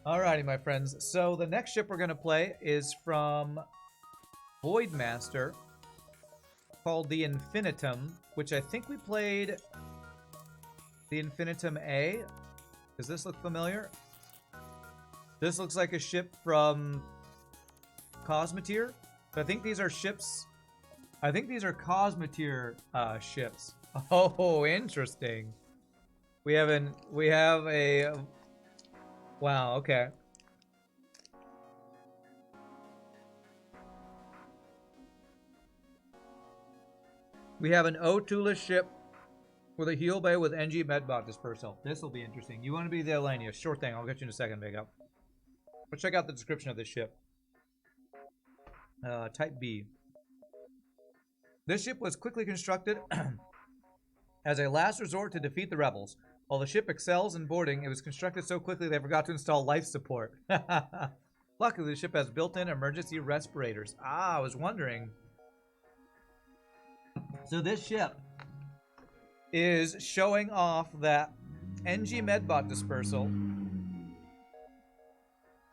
Alrighty, my friends. So the next ship we're going to play is from Voidmaster, called the Infinitum, which I think we played the Infinitum A. Does this look familiar? This looks like a ship from Cosmoteer. I think these are ships. I think these are Cosmoteer ships. Oh, interesting. We have a wow, okay. We have an O2-less ship with a heal bay with NG medbot dispersal. This will be interesting. You want to be the Lanius? Sure thing. I'll get you in a second, Big Up. Let's check out the description of this ship. Type B. This ship was quickly constructed as a last resort to defeat the rebels. While the ship excels in boarding, it was constructed so quickly they forgot to install life support. Luckily, the ship has built-in emergency respirators. Ah, I was wondering. So this ship is showing off that NG medbot dispersal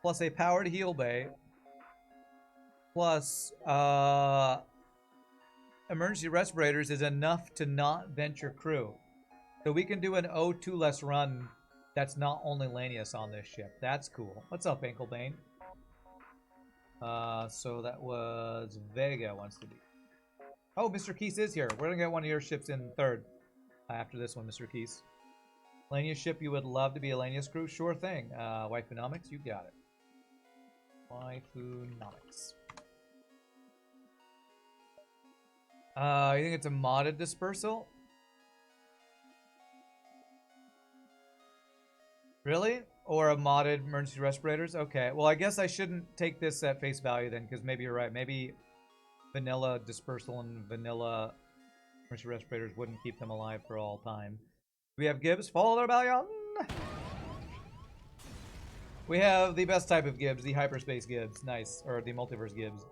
plus a powered heal bay plus emergency respirators is enough to not venture crew. So we can do an O2-less run that's not only Lanius on this ship. That's cool. What's up, Anklebane? So that was Vega wants to be. Oh, Mr. Keese is here. We're going to get one of your ships in third after this one, Mr. Keese. Lanius ship, you would love to be a Lanius crew? Sure thing. Waifunomics, you got it. Waifunomics. You think it's a modded dispersal? Really? Or a modded emergency respirators? Okay. Well, I guess I shouldn't take this at face value then, because maybe you're right. Maybe vanilla dispersal and vanilla emergency respirators wouldn't keep them alive for all time. We have Gibbs. Follow the rebellion! We have the best type of Gibbs, the hyperspace Gibbs. Nice. Or the multiverse Gibbs.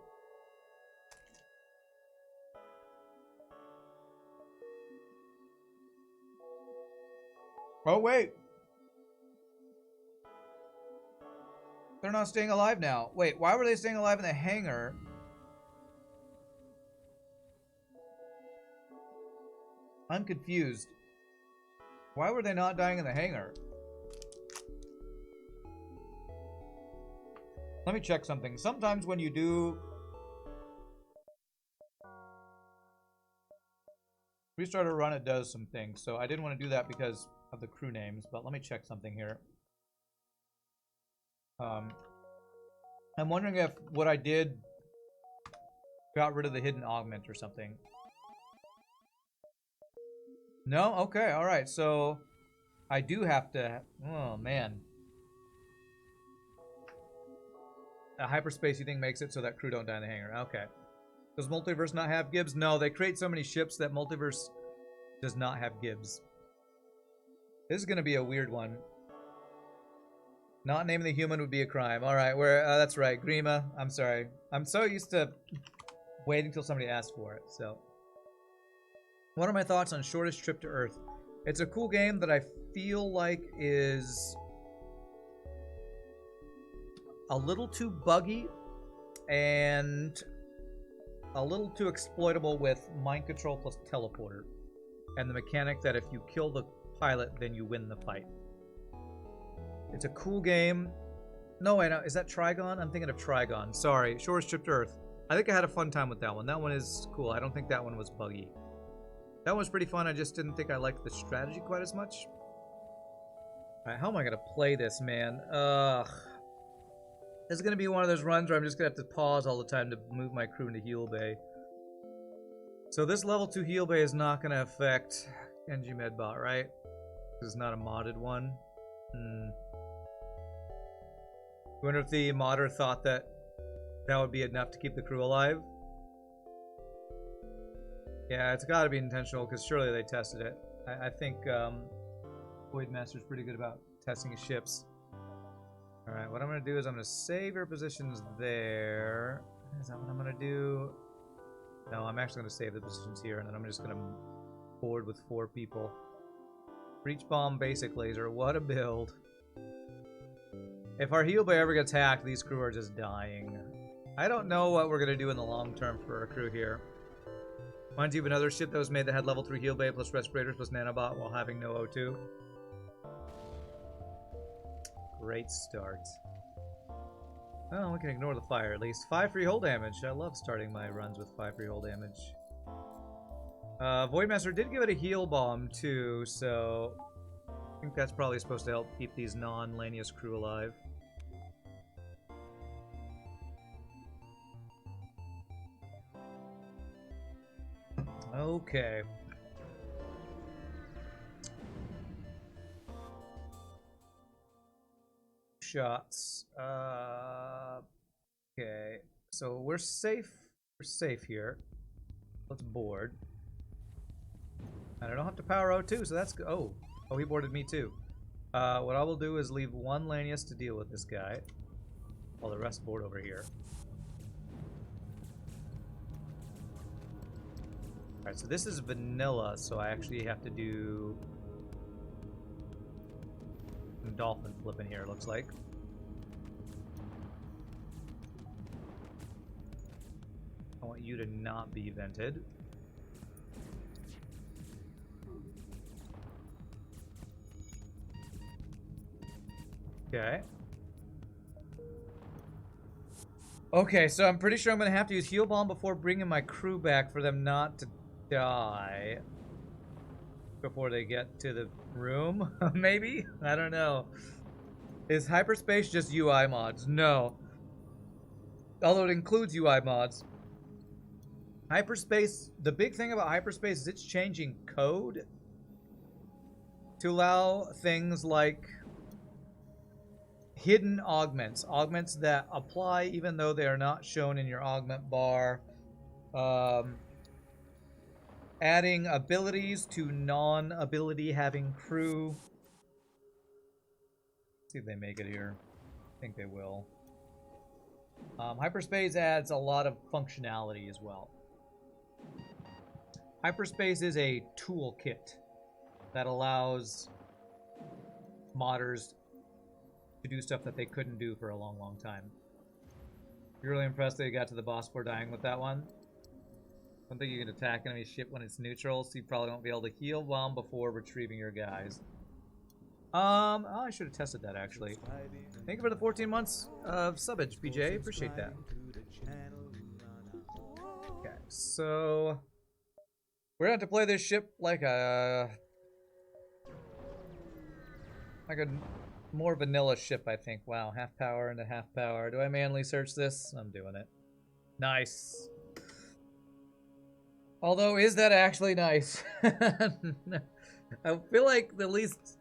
Oh, wait. They're not staying alive now. Wait, why were they staying alive in the hangar? I'm confused. Why were they not dying in the hangar? Let me check something. Sometimes when you do restart a run, it does some things. So I didn't want to do that because of the crew names, but let me check something here. I'm wondering if what I did got rid of the hidden augment or something. No? Okay, alright. So I do have to... Oh, man. A hyperspace, you think, makes it so that crew don't die in the hangar. Okay. Does Multiverse not have Gibbs? No, they create so many ships that Multiverse does not have Gibbs. This is going to be a weird one. Not naming the human would be a crime. Alright, that's right. Grima, I'm sorry. I'm so used to waiting till somebody asks for it, so... What are my thoughts on Shortest Trip to Earth? It's a cool game that I feel like is a little too buggy and a little too exploitable with mind control plus teleporter. And the mechanic that if you kill the pilot, then you win the fight. It's a cool game. No, wait, no, is that Trigon? I'm thinking of Trigon. Sorry, Shortest Trip to Earth. I think I had a fun time with that one. That one is cool. I don't think that one was buggy. That one was pretty fun. I just didn't think I liked the strategy quite as much. Alright, how am I going to play this, man? This is going to be one of those runs where I'm just going to have to pause all the time to move my crew into heal bay. So this level 2 heal bay is not going to affect NG Medbot, right? This is not a modded one. I wonder if the modder thought that that would be enough to keep the crew alive. Yeah, it's got to be intentional because surely they tested it. I think Voidmaster's pretty good about testing his ships. Alright, what I'm going to do is I'm going to save your positions there. Is that what I'm going to do? No, I'm actually going to save the positions here, and then I'm just going to board with 4 people. Breach bomb basic laser, what a build. If our heel bay ever gets hacked, these crew are just dying. I don't know what we're going to do in the long term for our crew here. Mind you, another ship that was made that had level 3 heel bay plus respirators plus nanobot while having no O2. Great start. Well, we can ignore the fire at least. 5 free hull damage. I love starting my runs with 5 free hull damage. Voidmaster did give it a heal bomb too, so I think that's probably supposed to help keep these non-Lanius crew alive. Okay. Shots. Okay. So we're safe. We're safe here. Let's board. And I don't have to power O2, so that's good. Oh, he boarded me too. What I will do is leave one Lanius to deal with this guy, while the rest board over here. Alright, so this is vanilla, so I actually have to do some dolphin flipping here, it looks like. I want you to not be vented. Okay. Okay, so I'm pretty sure I'm going to have to use heal bomb before bringing my crew back for them not to die before they get to the room. Maybe? I don't know. Is hyperspace just UI mods? No. Although it includes UI mods. Hyperspace, the big thing about hyperspace is it's changing code to allow things like hidden augments. Augments that apply even though they are not shown in your augment bar. Adding abilities to non-ability having crew. Let's see if they make it here. I think they will. Hyperspace adds a lot of functionality as well. Hyperspace is a toolkit that allows modders to do stuff that they couldn't do for a long, long time. You're really impressed that you got to the boss before dying with that one? I don't think you can attack enemy ship when it's neutral, so you probably won't be able to heal bomb before retrieving your guys. Oh, I should have tested that actually. Thank you for the 14 months of subbage, BJ. Appreciate that. Okay, so we're gonna have to play this ship like a more vanilla ship, I think. Wow, half power into half power. Do I manually search this? I'm doing it. Nice. Although, is that actually nice? I feel like the least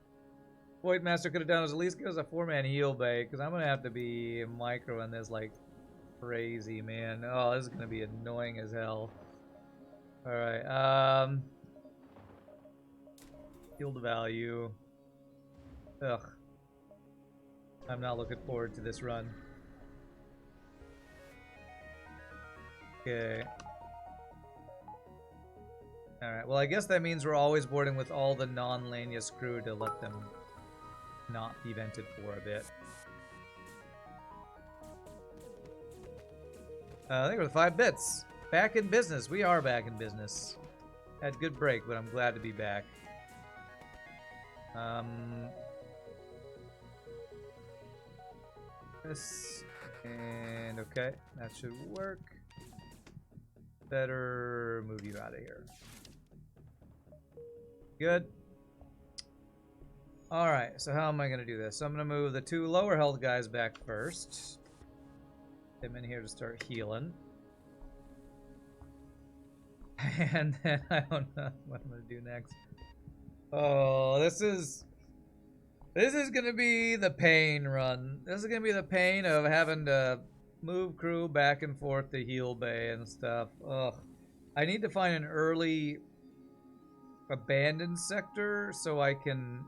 Voidmaster could have done was at least give us a 4-man heal bay, because I'm going to have to be microing this like crazy, man. Oh, this is going to be annoying as hell. Alright, field value. Ugh. I'm not looking forward to this run. Okay. Alright, well I guess that means we're always boarding with all the non-Lanius crew to let them not be vented for a bit. I think we're 5 bits. Back in business. We are back in business. Had a good break, but I'm glad to be back. This and okay, that should work. Better move you out of here. Good. Alright, so how am I going to do this? So I'm going to move the 2 lower health guys back first. Get them in here to start healing. And then I don't know what I'm going to do next. Oh, this is going to be the pain run. This is going to be the pain of having to move crew back and forth to heal bay and stuff. Ugh. I need to find an early abandoned sector so I can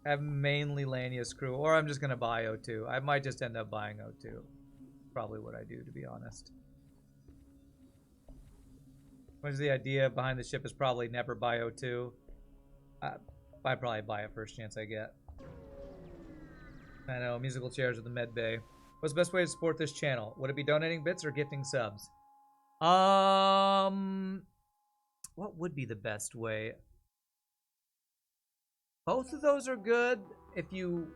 have mainly Lanius crew, or I'm just gonna buy O2. I might just end up buying O2. Probably what I do, to be honest. What's the idea behind the ship is probably never buy O2. I probably buy it first chance I get. I know, musical chairs at the med bay. What's the best way to support this channel? Would it be donating bits or gifting subs? What would be the best way? Both of those are good. If you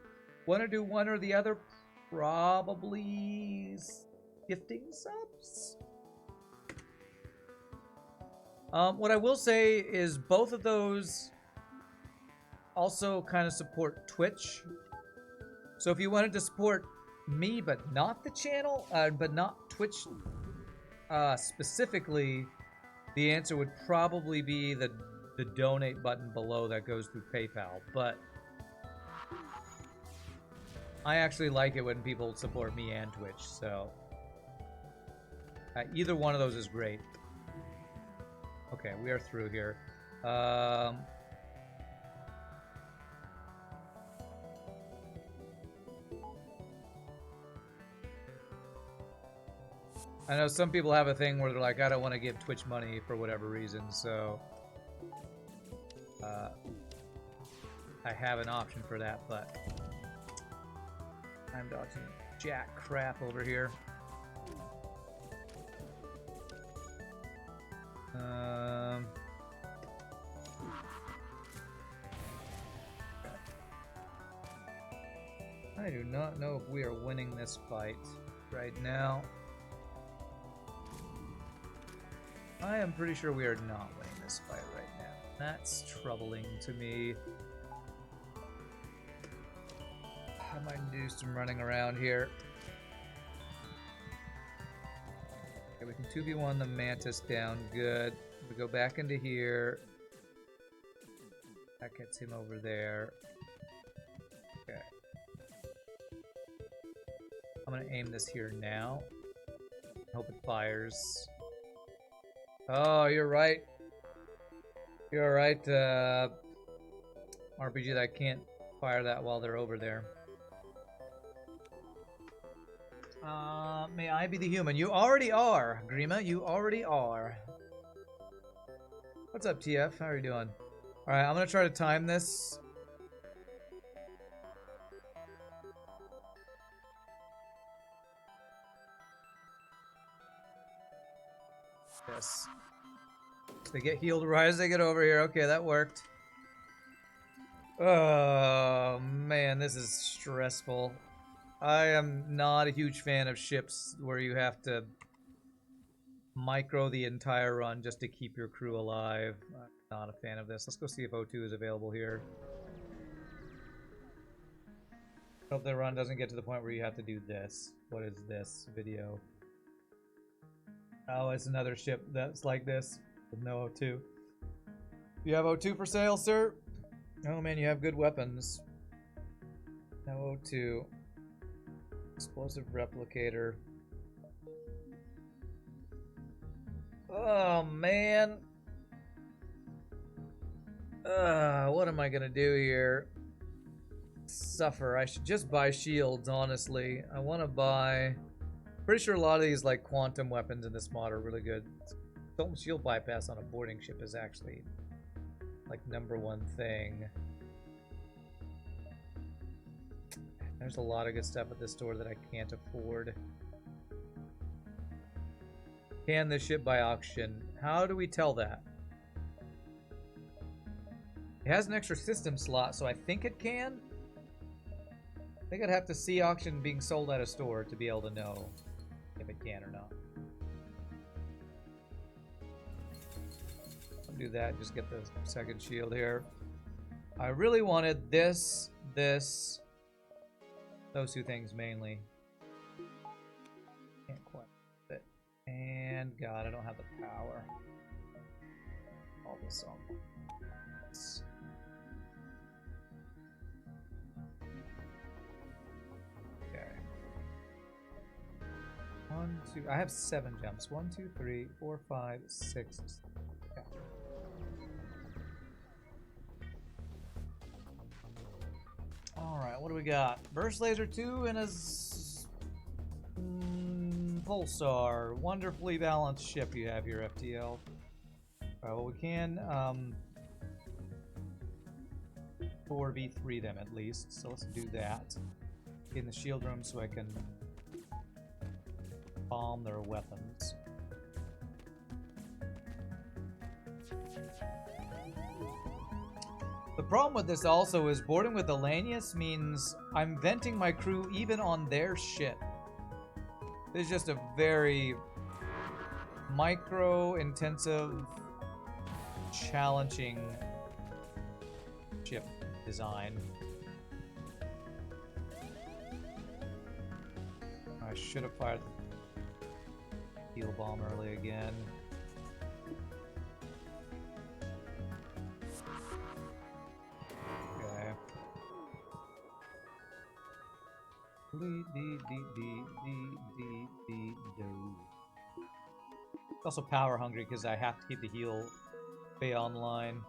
want to do one or the other, probably gifting subs. What I will say is both of those also kind of support Twitch. So if you wanted to support me but not the channel, but not Twitch specifically, the answer would probably be the donate button below that goes through PayPal. But I actually like it when people support me and Twitch, so either one of those is great. Okay, we are through here. I know some people have a thing where they're like, I don't want to give Twitch money for whatever reason, so I have an option for that, but I'm dodging jack crap over here. I do not know if we are winning this fight right now. I am pretty sure we are not winning this fight right now. That's troubling to me. I might do some running around here. Okay, we can 2v1 the Mantis down. Good. We go back into here. That gets him over there. Okay. I'm gonna aim this here now. Hope it fires. Oh, you're right. You're right, RPG, that I can't fire that while they're over there. May I be the human? You already are, Grima. You already are. What's up, TF? How are you doing? Alright, I'm gonna try to time this. Yes. They get healed right as they get over here. Okay, that worked. Oh, man, this is stressful. I am not a huge fan of ships where you have to micro the entire run just to keep your crew alive. I'm not a fan of this. Let's go see if O2 is available here. Hope the run doesn't get to the point where you have to do this. What is this video? Oh, it's another ship that's like this with no O2. You have O2 for sale, sir? Oh man, you have good weapons. No O2. Explosive replicator. Oh man. What am I gonna do here? Suffer. I should just buy shields, honestly. I want to buy... Pretty sure a lot of these like quantum weapons in this mod are really good. Total shield bypass on a boarding ship is actually like #1 thing. There's a lot of good stuff at this store that I can't afford. Can this ship by auction? How do we tell that? It has an extra system slot, so I think it can. I think I'd have to see auction being sold at a store to be able to know if it can or not. I'll do that, just get the second shield here. I really wanted this, those two things mainly. Can't quite fit. And God, I don't have the power. All this on. One, two, I have 7 jumps. 1, 2, 3, 4, 5, 6. Yeah. Alright, what do we got? Burst Laser 2 and a Pulsar. Wonderfully balanced ship you have here, FTL. Alright, well we can 4v3 them at least, so let's do that. in the shield room so I can bomb their weapons. The problem with this also is boarding with the Lanius means I'm venting my crew even on their ship. This is just a very micro-intensive, challenging ship design. I should have fired the heal bomb early again. Okay. It's also power hungry because I have to keep the heal bay online.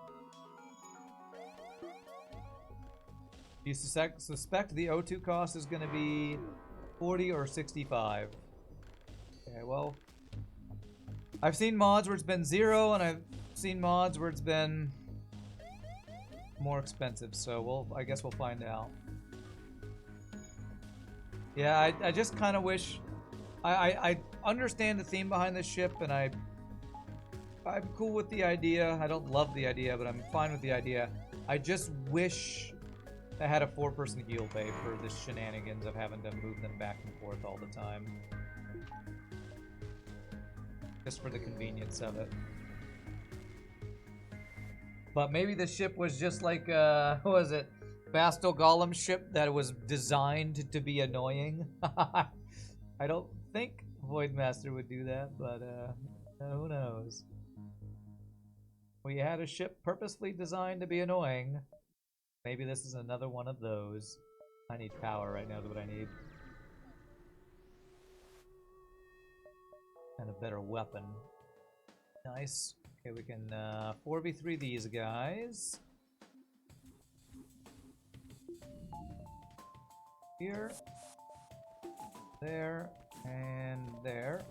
Do you suspect the O2 cost is going to be 40 or 65? Okay, well, I've seen mods where it's been 0, and I've seen mods where it's been more expensive, so I guess we'll find out. Yeah, I just kind of wish... I understand the theme behind this ship, and I'm cool with the idea. I don't love the idea, but I'm fine with the idea. I just wish I had a 4-person heal bay for the shenanigans of having to move them back and forth all the time. Just for the convenience of it. But maybe the ship was just like, what was it? Bastel Golem's ship that was designed to be annoying. I don't think Voidmaster would do that, but who knows? We had a ship purposely designed to be annoying. Maybe this is another one of those. I need power right now is what I need. And a better weapon. Nice. Okay, we can 4v3 these guys. Here. There. And there.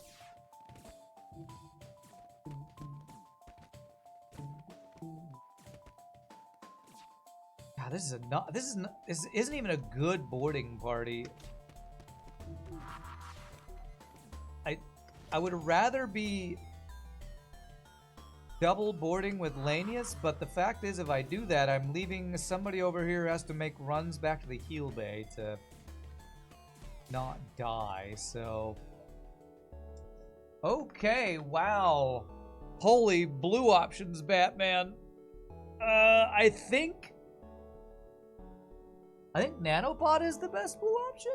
God, this isn't even a good boarding party. I would rather be double boarding with Lanius, but the fact is if I do that, I'm leaving somebody over here who has to make runs back to the heal bay to not die, so... Okay, wow. Holy blue options, Batman. I think Nanobot is the best blue option,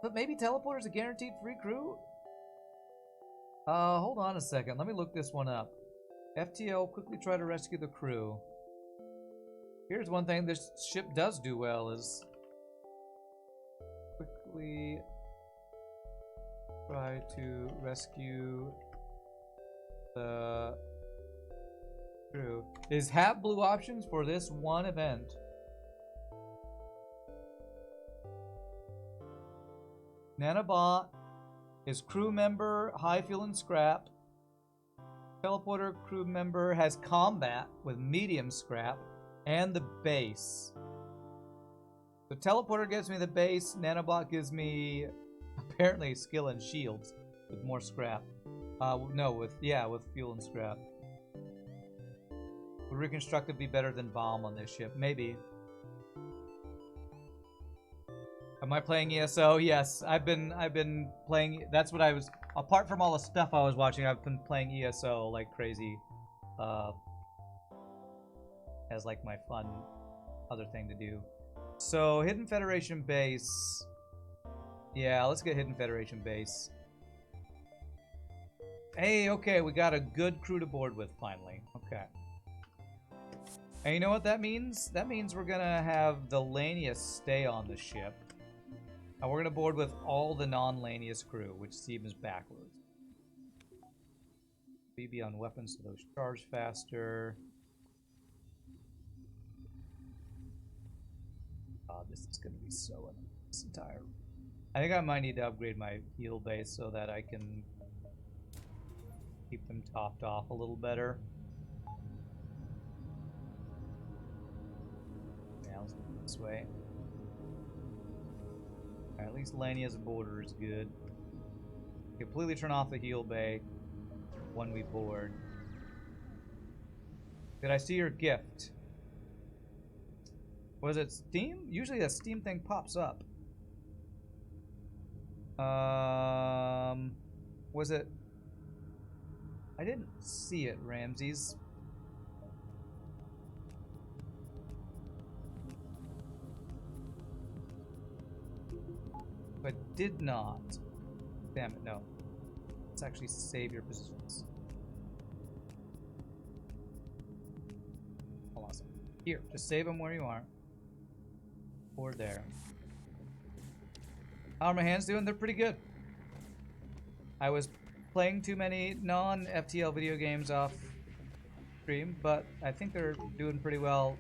but maybe Teleporter's a guaranteed free crew? Hold on a second. Let me look this one up. FTL, quickly try to rescue the crew. Here's one thing this ship does do well is quickly try to rescue the crew. Is have blue options for this one event. Nanobot is crew member, high fuel and scrap. Teleporter crew member has combat with medium scrap and the base. So Teleporter gives me the base, Nanobot gives me apparently skill and shields with more scrap. No, with fuel and scrap. Would Reconstructive be better than Bomb on this ship? Maybe. Am I playing ESO? Yes, I've been playing. That's what I was. Apart from all the stuff I was watching, I've been playing ESO like crazy, as like my fun other thing to do. So Hidden Federation base. Yeah, let's get Hidden Federation base. Hey, okay, we got a good crew to board with finally. Okay. And you know what that means? That means we're gonna have the Lanius stay on the ship. And we're going to board with all the non-Lanius crew, which seems backwards. BB on weapons so those charge faster. God, this is going to be so annoying. This entire... I think I might need to upgrade my heal base so that I can keep them topped off a little better. Yeah, let's go this way. At least Lanius border is good. Completely turn off the heal bay when we board. Did I see your gift? Was it Steam? Usually that Steam thing pops up. Was it? I didn't see it, Ramses. But did not. Damn it, no. Let's actually save your positions. Awesome. Here, just save them where you are. Or there. How are my hands doing? They're pretty good. I was playing too many non-FTL video games off stream, but I think they're doing pretty well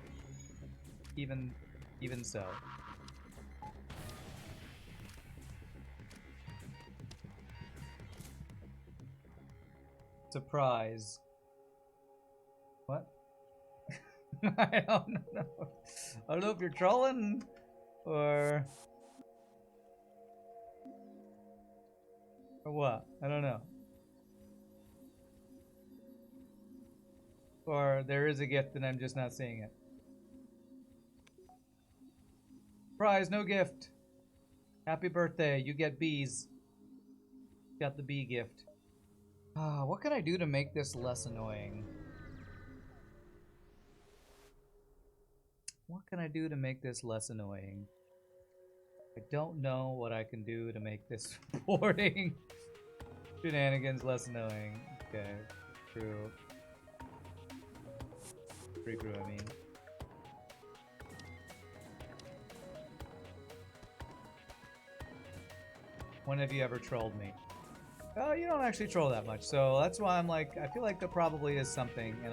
even so. Surprise. What? I don't know. I don't know if you're trolling or what. I don't know. Or there is a gift and I'm just not seeing it. Surprise, no gift. Happy birthday, you get bees. Got the bee gift. What can I do to make this less annoying? What can I do to make this less annoying? I don't know what I can do to make this boarding shenanigans less annoying. Okay, true. Pretty true, I mean. When have you ever trolled me? Oh, you don't actually troll that much, so that's why I'm like, I feel like there probably is something, and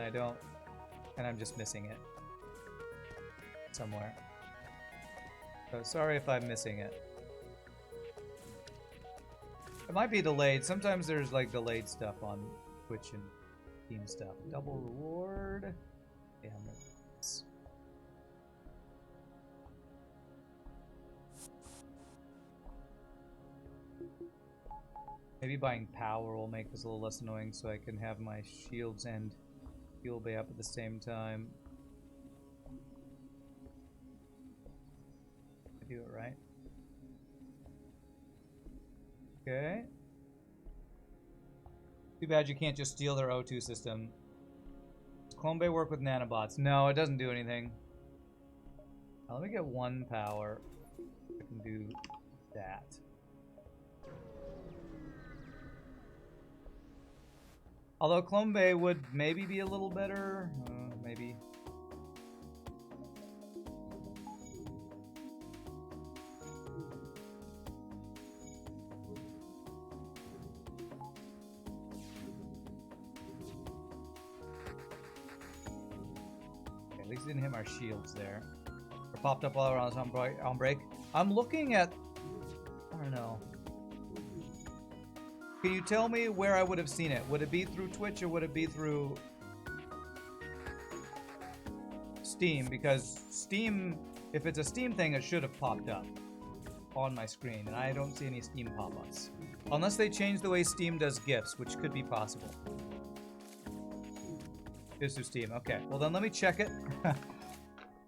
I'm just missing it somewhere. So sorry if I'm missing it. It might be delayed. Sometimes there's like delayed stuff on Twitch and Steam stuff. Double reward. Yeah, maybe buying power will make this a little less annoying so I can have my shields and fuel bay up at the same time. I do it right. Okay. Too bad you can't just steal their O2 system. Does Clone Bay work with nanobots? No, it doesn't do anything. Now, let me get one power. I can do that. Although Clone Bay would maybe be a little better. Maybe. Okay, at least it didn't hit our shields there. Or popped up all around us on break. I'm looking at... I don't know. Can you tell me where I would have seen it? Would it be through Twitch or would it be through Steam? Because Steam, if it's a Steam thing, it should have popped up on my screen, and I don't see any Steam pop-ups. Unless they change the way Steam does GIFs, which could be possible. It's through Steam. Okay, well then let me check it.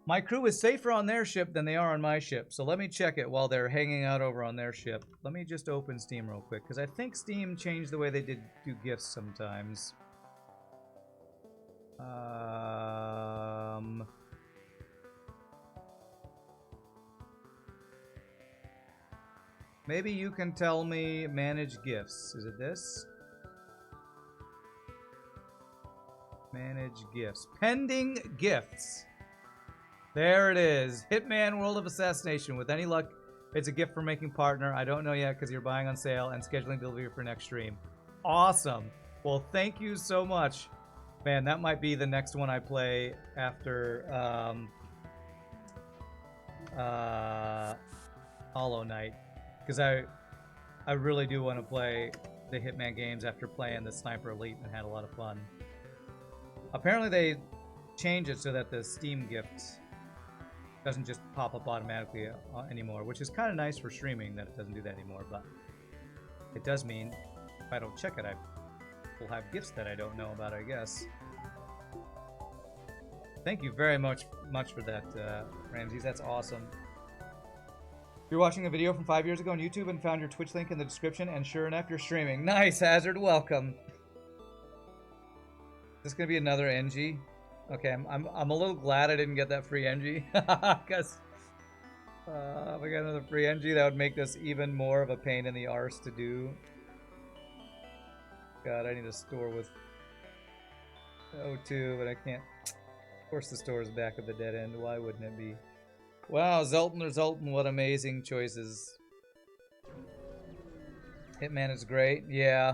My crew is safer on their ship than they are on my ship, so let me check it while they're hanging out over on their ship. Let me just open Steam real quick, because I think Steam changed the way they do GIFs sometimes. Maybe you can tell me manage GIFs. Is it this? Manage GIFs. Pending gifts. There it is. Hitman World of Assassination. With any luck, it's a gift for making partner. I don't know yet because you're buying on sale and scheduling delivery for next stream. Awesome. Well, thank you so much. Man, that might be the next one I play after Hollow Knight. Because I really do want to play the Hitman games after playing the Sniper Elite and had a lot of fun. Apparently they changed it so that the Steam gift Doesn't just pop up automatically anymore, which is kind of nice for streaming that it doesn't do that anymore, but it does mean if I don't check it, I will have gifts that I don't know about, I guess. Thank you very much for that, Ramses. That's awesome. You're watching a video from 5 years ago on YouTube and found your Twitch link in the description, and sure enough, you're streaming. Nice, Hazard. Welcome. Is this gonna be another NG? Okay, I'm a little glad I didn't get that free NG, because if I got another free NG, that would make this even more of a pain in the arse to do. God, I need a store with O2, but I can't. Of course, the store is back at the dead end. Why wouldn't it be? Wow, Zoltan or Zoltan, what amazing choices. Hitman is great. Yeah,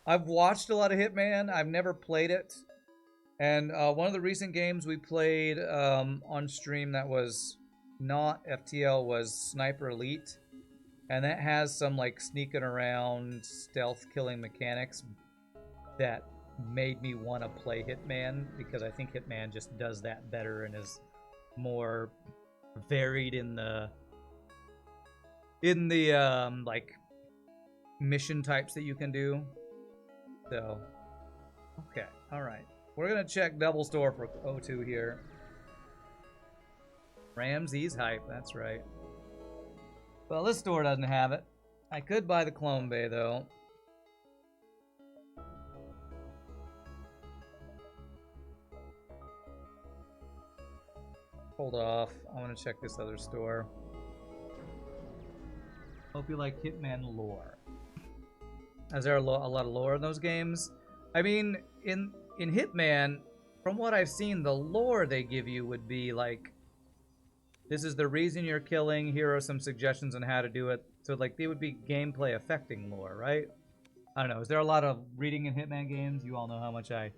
I've watched a lot of Hitman. I've never played it. And one of the recent games we played on stream that was not FTL was Sniper Elite. And that has some like sneaking around, stealth killing mechanics that made me want to play Hitman, because I think Hitman just does that better and is more varied in the like mission types that you can do. So, okay, all right. We're gonna check double store for O2 here. Ramses hype, that's right. Well, this store doesn't have it. I could buy the Clone Bay though. Hold off. I want to check this other store. Hope you like Hitman lore. Is there a lot of lore in those games? I mean, in Hitman, from what I've seen, the lore they give you would be like, this is the reason you're killing, here are some suggestions on how to do it. So like, they would be gameplay affecting lore, right? I don't know. Is there a lot of reading in Hitman games? You all know how much I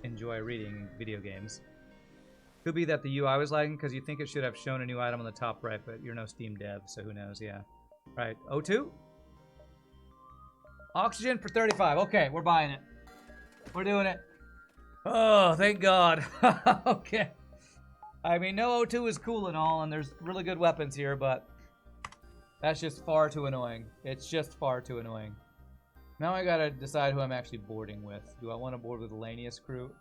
enjoy reading video games. Could be that the UI was lagging because you think it should have shown a new item on the top right, but you're no Steam dev, so who knows, yeah. Right, O2? Oxygen for 35. Okay, we're buying it. We're doing it. Oh, thank God. Okay. I mean, no, O2 is cool and all, and there's really good weapons here, but that's just far too annoying. It's just far too annoying. Now I gotta decide who I'm actually boarding with. Do I want to board with the Lanius crew?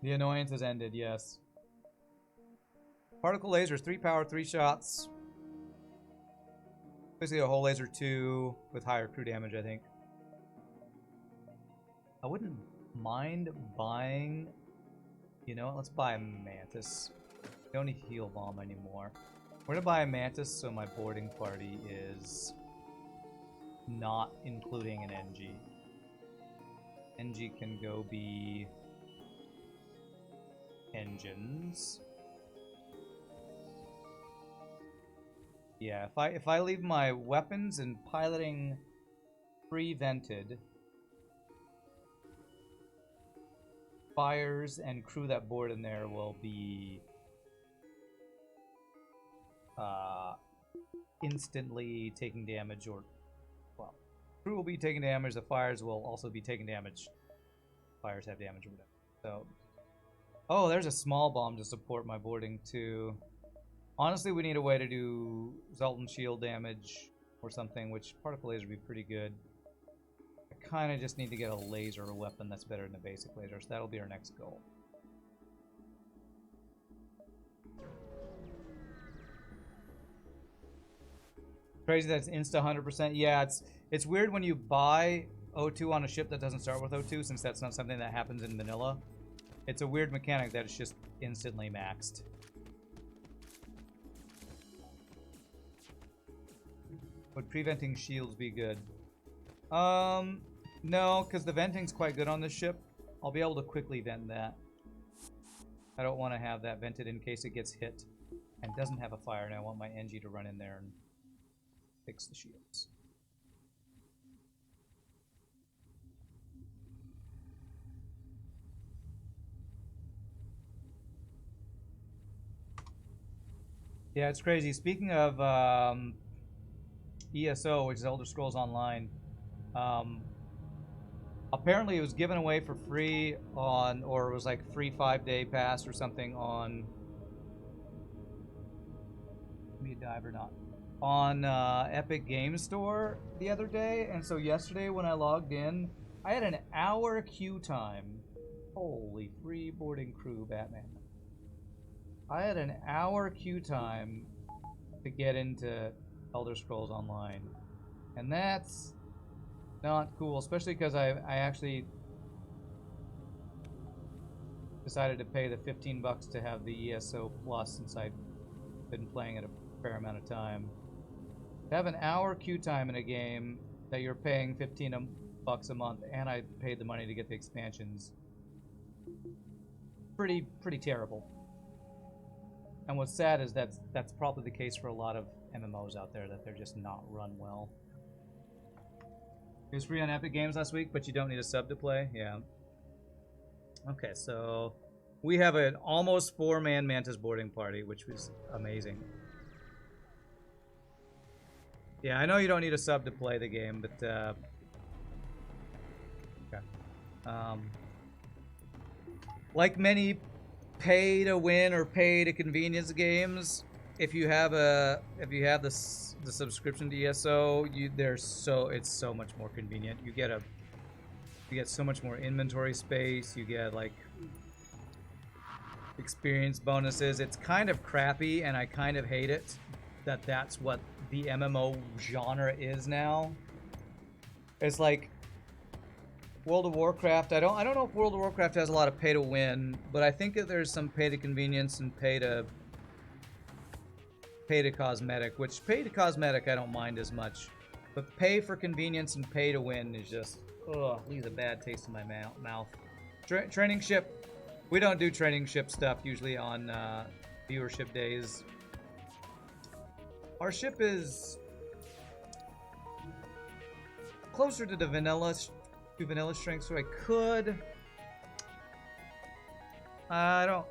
The annoyance has ended, yes. Particle lasers, 3 power, 3 shots. Basically a whole laser 2 with higher crew damage, I think. I wouldn't mind buying... You know what? Let's buy a Mantis. We don't need Heal Bomb anymore. We're gonna buy a Mantis so my boarding party is not including an NG. NG can go be... engines. Yeah, if I leave my weapons and piloting pre-vented, fires and crew that board in there will be instantly taking damage, or well, crew will be taking damage, the fires will also be taking damage. Fires have damage or whatever. So oh, there's a small bomb to support my boarding too. Honestly, we need a way to do Zoltan shield damage or something, which particle laser would be pretty good. I kind of just need to get a laser weapon that's better than the basic laser, so that'll be our next goal. Crazy that it's insta 100%. Yeah, it's weird when you buy O2 on a ship that doesn't start with O2, since that's not something that happens in vanilla. It's a weird mechanic that it's just instantly maxed. Would preventing shields be good? No, because the venting's quite good on this ship. I'll be able to quickly vent that. I don't want to have that vented in case it gets hit and doesn't have a fire, and I want my NG to run in there and fix the shields. Yeah, it's crazy. Speaking of ESO, which is Elder Scrolls Online, Apparently it was given away for free on, or it was like free 5-day pass or something on, me dive or not, on Epic Game Store the other day. And so yesterday when I logged in, I had an hour queue time. Holy free boarding crew, Batman. I had an hour queue time to get into Elder Scrolls Online. And that's not cool, especially because I actually decided to pay the $15 to have the ESO Plus since I've been playing it a fair amount of time. To have an hour queue time in a game that you're paying $15 a month, and I paid the money to get the expansions, pretty terrible. And what's sad is that's probably the case for a lot of MMOs out there, that they're just not run well. It was free on Epic Games last week, but you don't need a sub to play. Yeah. Okay, so we have an almost 4-man Mantis boarding party, which was amazing. Yeah, I know you don't need a sub to play the game, but okay. Like many pay to win or pay to convenience games, if you have the subscription to ESO, it's so much more convenient. You get so much more inventory space. You get like experience bonuses. It's kind of crappy, and I kind of hate it that that's what the MMO genre is now. It's like World of Warcraft. I don't know if World of Warcraft has a lot of pay to win, but I think that there's some pay to convenience and pay to cosmetic, which pay to cosmetic I don't mind as much, but pay for convenience and pay to win is just, ugh, leaves a bad taste in my mouth. Training ship, we don't do training ship stuff usually on viewership days. Our ship is closer to the vanilla strength, so I could. I don't.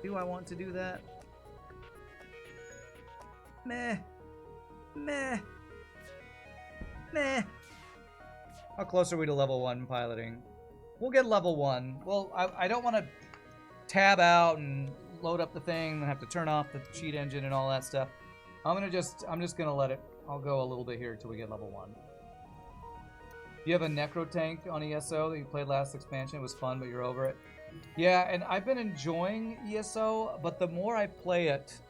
Do I want to do that? Meh. How close are we to level 1 piloting? We'll get level 1. Well, I don't want to tab out and load up the thing and have to turn off the cheat engine and all that stuff. I'm just gonna let it. I'll go a little bit here until we get level 1. You have a necro tank on ESO that you played last expansion. It was fun, but you're over it. Yeah, and I've been enjoying ESO, but the more I play it,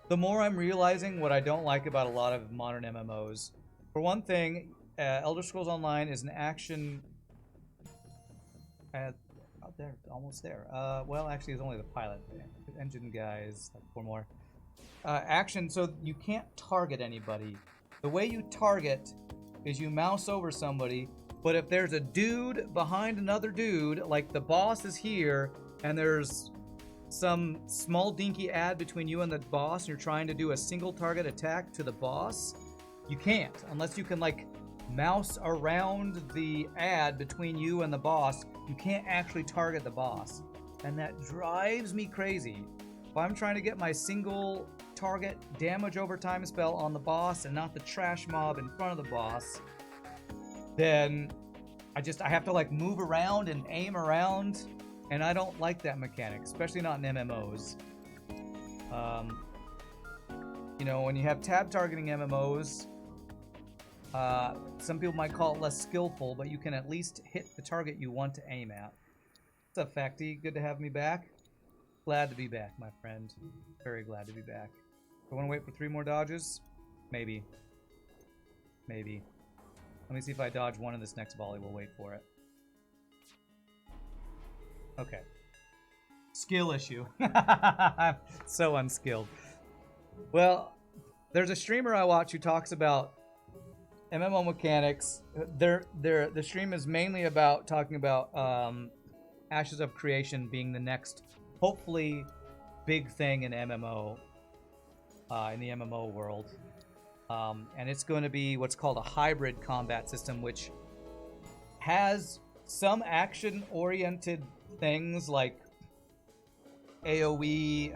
the more I'm realizing what I don't like about a lot of modern MMOs. For one thing, Elder Scrolls Online is an action. Out there, almost there. Well, actually, it's only the pilot. Engine guys, like 4 more. Action, so you can't target anybody. The way you target is you mouse over somebody, but if there's a dude behind another dude, like the boss is here, and there's some small dinky ad between you and the boss, and you're trying to do a single target attack to the boss, you can't. Unless you can, like, mouse around the ad between you and the boss, you can't actually target the boss. And that drives me crazy. If I'm trying to get my single target damage over time spell on the boss and not the trash mob in front of the boss, then I have to like move around and aim around, and I don't like that mechanic, especially not in MMOs. You know, when you have tab targeting MMOs, some people might call it less skillful, but you can at least hit the target you want to aim at. What's up, Facty? Good to have me back. Glad to be back, my friend. Very glad to be back. Do I want to wait for 3 more dodges? Maybe. Maybe. Let me see if I dodge one in this next volley. We'll wait for it. Okay. Skill issue. I'm so unskilled. Well, there's a streamer I watch who talks about MMO mechanics. The stream is mainly about talking about Ashes of Creation being the next, hopefully, big thing in MMO, in the MMO world. And it's going to be what's called a hybrid combat system, which has some action-oriented things like AoE,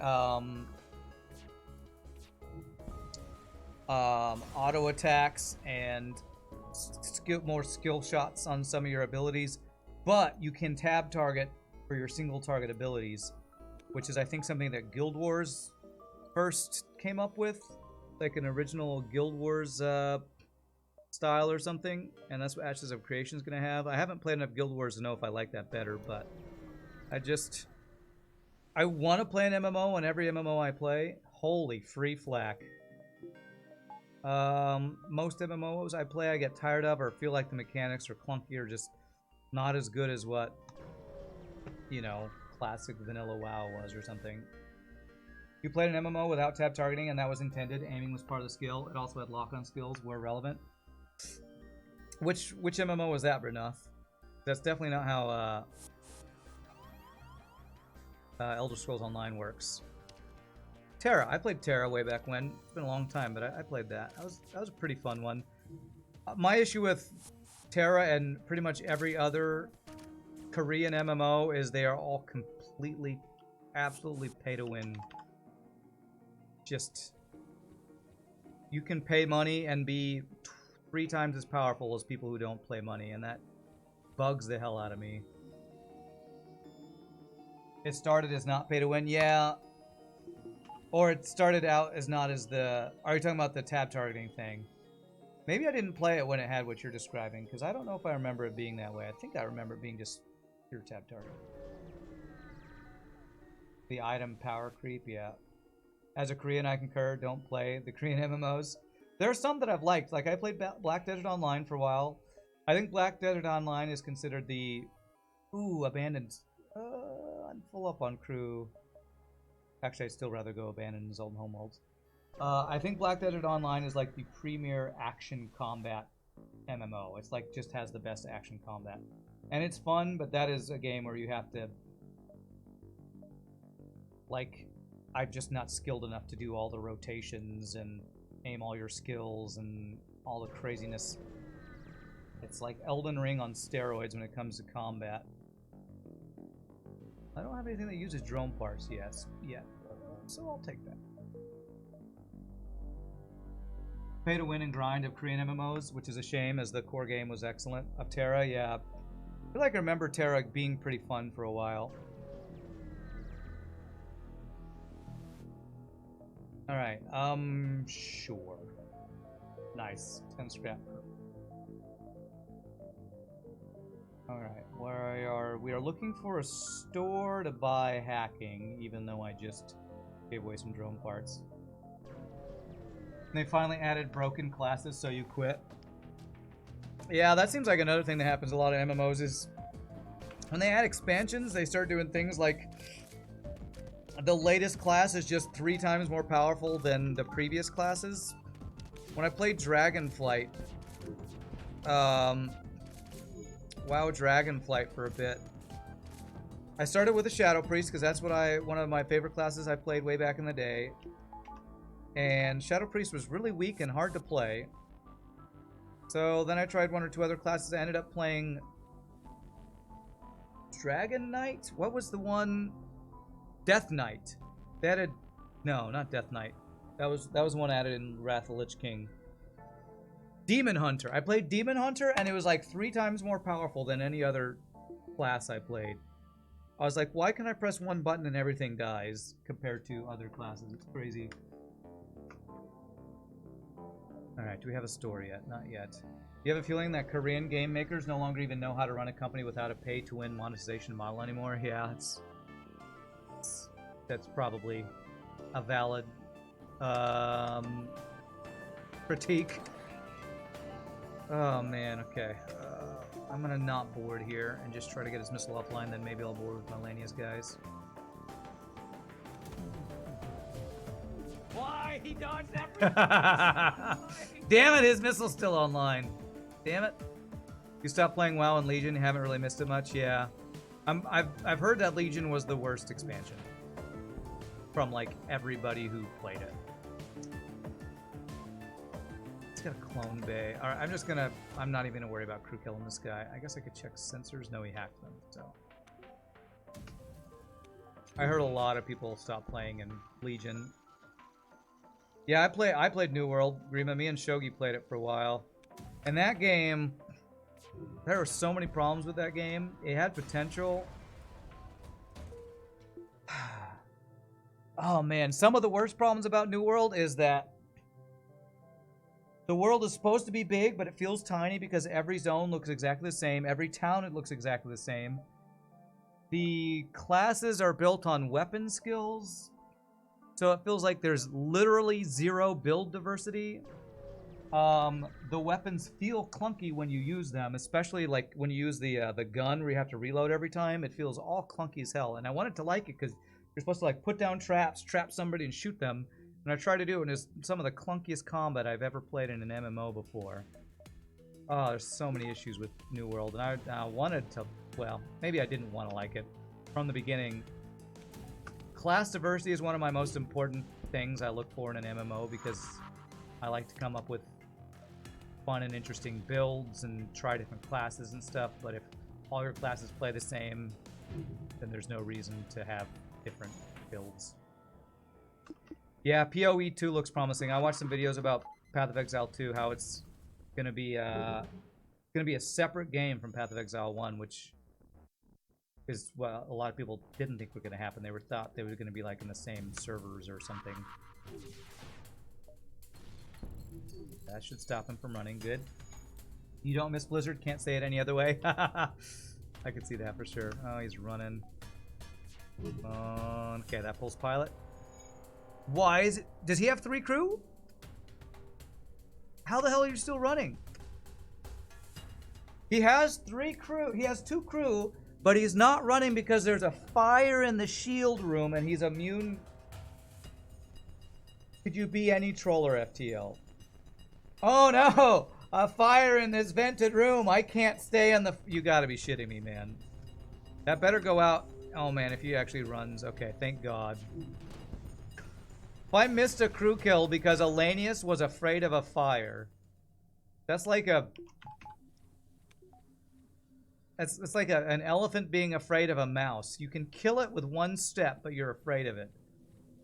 auto attacks, and more skill shots on some of your abilities, but you can tab target for your single target abilities, which is I think something that Guild Wars first came up with, like an original Guild Wars style or something, and that's what Ashes of Creation is going to have. I haven't played enough Guild Wars to know if I like that better, but I want to play an MMO, and every MMO I play, holy free flack. Most MMOs I play I get tired of or feel like the mechanics are clunky or just not as good as what, you know, classic vanilla WoW was or something. You played an MMO without tab targeting, and that was intended. Aiming was part of the skill. It also had lock-on skills where relevant. Which MMO was that, Brinoff? That's definitely not how Elder Scrolls Online works. Terra. I played Terra way back when. It's been a long time, but I played that. That was a pretty fun one. My issue with Terra and pretty much every other Korean MMO is they are all completely, absolutely pay to win. Just, you can pay money and be 3 times as powerful as people who don't play money, and that bugs the hell out of me. It started as not pay to win, yeah. Or it started out as not as the... Are you talking about the tab targeting thing? Maybe I didn't play it when it had what you're describing, because I don't know if I remember it being that way. I think I remember it being just pure tab targeting. The item power creep, yeah. As a Korean, I concur. Don't play the Korean MMOs. There are some that I've liked. Like, I played Black Desert Online for a while. I think Black Desert Online is considered the... Ooh, Abandoned. I'm full up on crew. Actually, I'd still rather go Abandoned in Zoltan Homeworlds. I think Black Desert Online is like the premier action combat MMO. It's like just has the best action combat. And it's fun, but that is a game where you have to... Like... I'm just not skilled enough to do all the rotations and aim all your skills and all the craziness. It's like Elden Ring on steroids when it comes to combat. I don't have anything that uses drone parts yet, so I'll take that. Pay to win and grind of Korean MMOs, which is a shame as the core game was excellent. Of Terra, yeah. I feel like I remember Terra being pretty fun for a while. Alright, sure. Nice. 10 scrap. Alright, we are looking for a store to buy hacking, even though I just gave away some drone parts. And they finally added broken classes, so you quit. Yeah, that seems like another thing that happens a lot of MMOs is when they add expansions, they start doing things like the latest class is just 3 times more powerful than the previous classes. When I played Dragonflight, WoW Dragonflight for a bit, I started with a Shadow Priest because that's one of my favorite classes I played way back in the day. And Shadow Priest was really weak and hard to play. So then I tried 1 or 2 other classes. I ended up playing Dragon Knight? What was the one? Death Knight. They added... No, not Death Knight. That was one added in Wrath of the Lich King. Demon Hunter. I played Demon Hunter, and it was like 3 times more powerful than any other class I played. I was like, why can I press 1 button and everything dies compared to other classes? It's crazy. Alright, do we have a store yet? Not yet. You have a feeling that Korean game makers no longer even know how to run a company without a pay-to-win monetization model anymore? Yeah, that's probably a valid critique. Oh man, okay. I'm gonna not board here and just try to get his missile offline, then maybe I'll board with my Lanius guys. Why? He dodged that. Damn it, his missile's still online. Damn it. You stopped playing WoW and Legion, you haven't really missed it much? Yeah. I've heard that Legion was the worst expansion. From like everybody who played it. It's got a clone bay. Alright, I'm not even gonna worry about crew killing this guy. I guess I could check sensors. No, he hacked them, so. I heard a lot of people stop playing in Legion. Yeah, I played New World. Grima, me and Shogi played it for a while. And that game, There were so many problems with that game. It had potential. Oh man, some of the worst problems about New World is that the world is supposed to be big, but it feels tiny because every zone looks exactly the same. Every town, it looks exactly the same. The classes are built on weapon skills, so it feels like there's literally zero build diversity. The weapons feel clunky when you use them, especially like when you use the gun where you have to reload every time. It feels all clunky as hell, and I wanted to like it because you're supposed to like put down traps, trap somebody, and shoot them. And I tried to do it, and it's some of the clunkiest combat I've ever played in an MMO before. Oh, there's so many issues with New World, and I wanted to, well, maybe I didn't want to like it from the beginning. Class diversity is one of my most important things I look for in an MMO because I like to come up with fun and interesting builds and try different classes and stuff, but if all your classes play the same, then there's no reason to have different builds. Yeah, PoE 2 looks promising. I watched some videos about Path of Exile 2, how it's gonna be a separate game from Path of Exile 1, which is, well, a lot of people didn't think were gonna happen. They thought they were gonna be like in the same servers or something. That should stop him from running. Good. You don't miss Blizzard. Can't say it any other way. I could see that for sure. Oh, he's running. Okay, that pulls pilot. Why is it? Does he have 3 crew? How the hell are you still running? He has 3 crew. He has 2 crew, but he's not running because there's a fire in the shield room and he's immune. Could you be any troller, FTL? Oh no! A fire in this vented room. I can't stay on the... You gotta be shitting me, man. That better go out. Oh man, if he actually runs. Okay, thank God. If I missed a crew kill because a Lanius was afraid of a fire, that's like a... It's like an elephant being afraid of a mouse. You can kill it with 1 step, but you're afraid of it.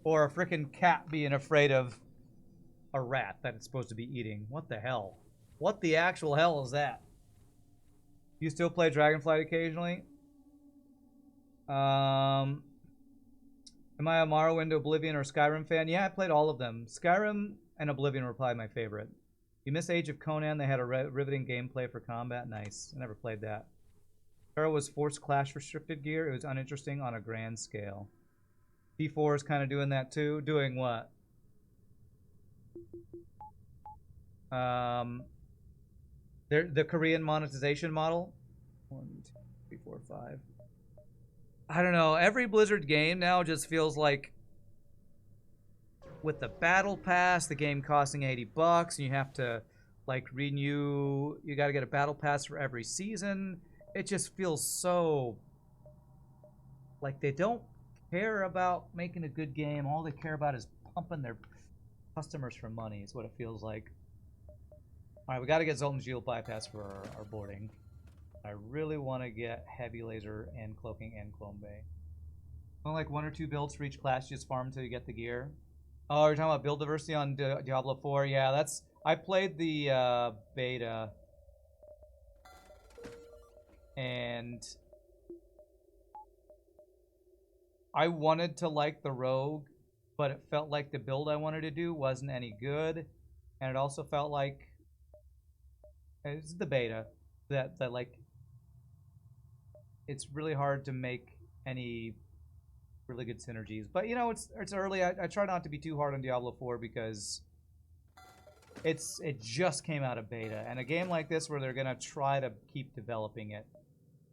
Or a freaking cat being afraid of a rat that it's supposed to be eating. What the hell? What the actual hell is that? You still play Dragonflight occasionally? Am I a Morrowind, Oblivion, or Skyrim fan? Yeah, I played all of them. Skyrim and Oblivion were probably my favorite. You miss Age of Conan? They had a riveting gameplay for combat. Nice. I never played that. Terra was Force Clash restricted gear. It was uninteresting on a grand scale. D4 is kind of doing that too. Doing what? The Korean monetization model. 1, 2, 3, 4, 5. I don't know. Every Blizzard game now just feels like, with the battle pass, the game costing $80, and you have to like renew. You got to get a battle pass for every season. It just feels so like they don't care about making a good game. All they care about is pumping their customers for money. Is what it feels like. All right, we got to get Zoltan Shield bypass for our boarding. I really want to get Heavy Laser and Cloaking and Clone Bay. Only like 1 or 2 builds for each class. Just farm until you get the gear. Oh, you're talking about build diversity on Diablo 4? Yeah, that's... I played the beta. And... I wanted to like the Rogue, but it felt like the build I wanted to do wasn't any good. And it also felt like... It's the beta. That like... It's really hard to make any really good synergies. But, you know, it's early. I try not to be too hard on Diablo 4 because it just came out of beta. And a game like this where they're going to try to keep developing it,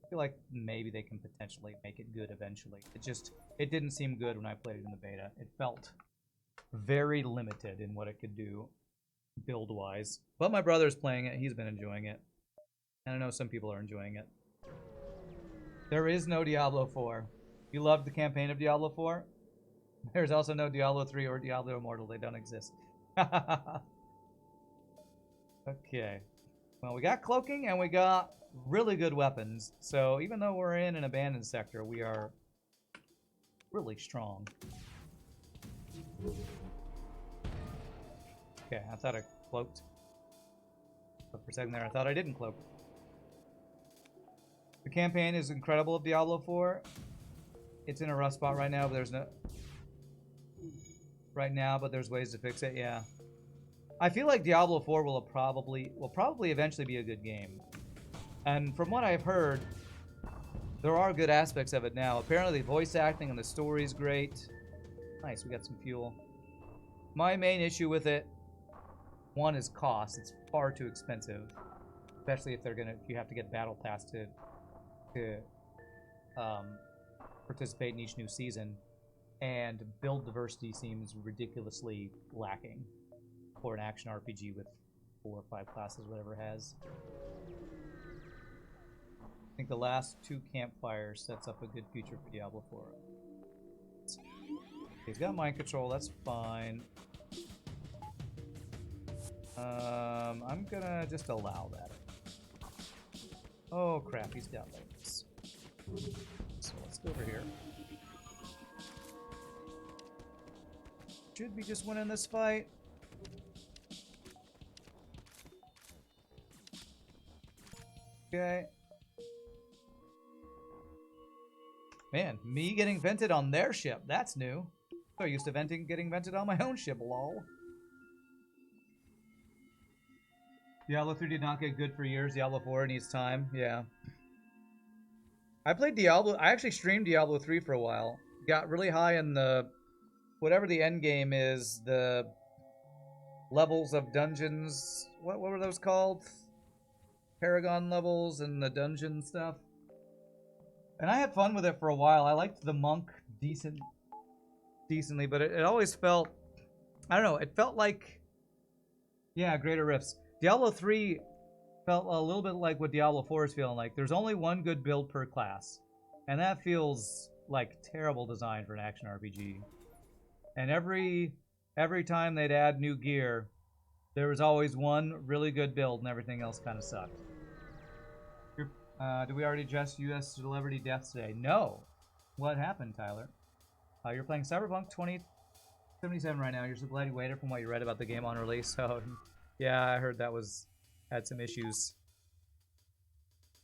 I feel like maybe they can potentially make it good eventually. It didn't seem good when I played it in the beta. It felt very limited in what it could do build-wise. But my brother's playing it. He's been enjoying it. And I know some people are enjoying it. There is no Diablo 4. You loved the campaign of Diablo 4? There's also no Diablo 3 or Diablo Immortal. They don't exist. Okay. Well, we got cloaking and we got really good weapons. So even though we're in an abandoned sector, we are really strong. Okay, I thought I cloaked. But for a second there, I thought I didn't cloak. campaign is incredible of Diablo 4. It's in a rough spot right now, but there's no... Right now, but there's ways to fix it, yeah. I feel like Diablo 4 will probably eventually be a good game. And from what I've heard, there are good aspects of it now. Apparently the voice acting and the story is great. Nice, we got some fuel. My main issue with it, one, is cost. It's far too expensive. Especially if you have to get Battle Pass to participate in each new season. And build diversity seems ridiculously lacking for an action RPG with 4 or 5 classes, whatever it has. I think the last 2 campfires sets up a good future for Diablo 4. He's got mind control, that's fine. I'm gonna just allow that. Oh crap, he's got legs. So let's go over here. Should be just winning this fight. Okay. Man, me getting vented on their ship. That's new. So used to getting vented on my own ship, lol. Diablo 3 did not get good for years. Diablo 4 needs time. Yeah. I played Diablo. I actually streamed Diablo 3 for a while. Got really high in the... Whatever the end game is, the levels of dungeons. What were those called? Paragon levels and the dungeon stuff. And I had fun with it for a while. I liked the monk decently, but it always felt... I don't know, it felt like... Yeah, Greater Rifts. Diablo 3 felt a little bit like what Diablo 4 is feeling like. There's only one good build per class. And that feels like terrible design for an action RPG. And every time they'd add new gear, there was always one really good build and everything else kind of sucked. Did we already address US celebrity deaths today? No. What happened, Tyler? You're playing Cyberpunk 2077 right now. You're so glad you waited from what you read about the game on release. So, yeah, I heard that had some issues.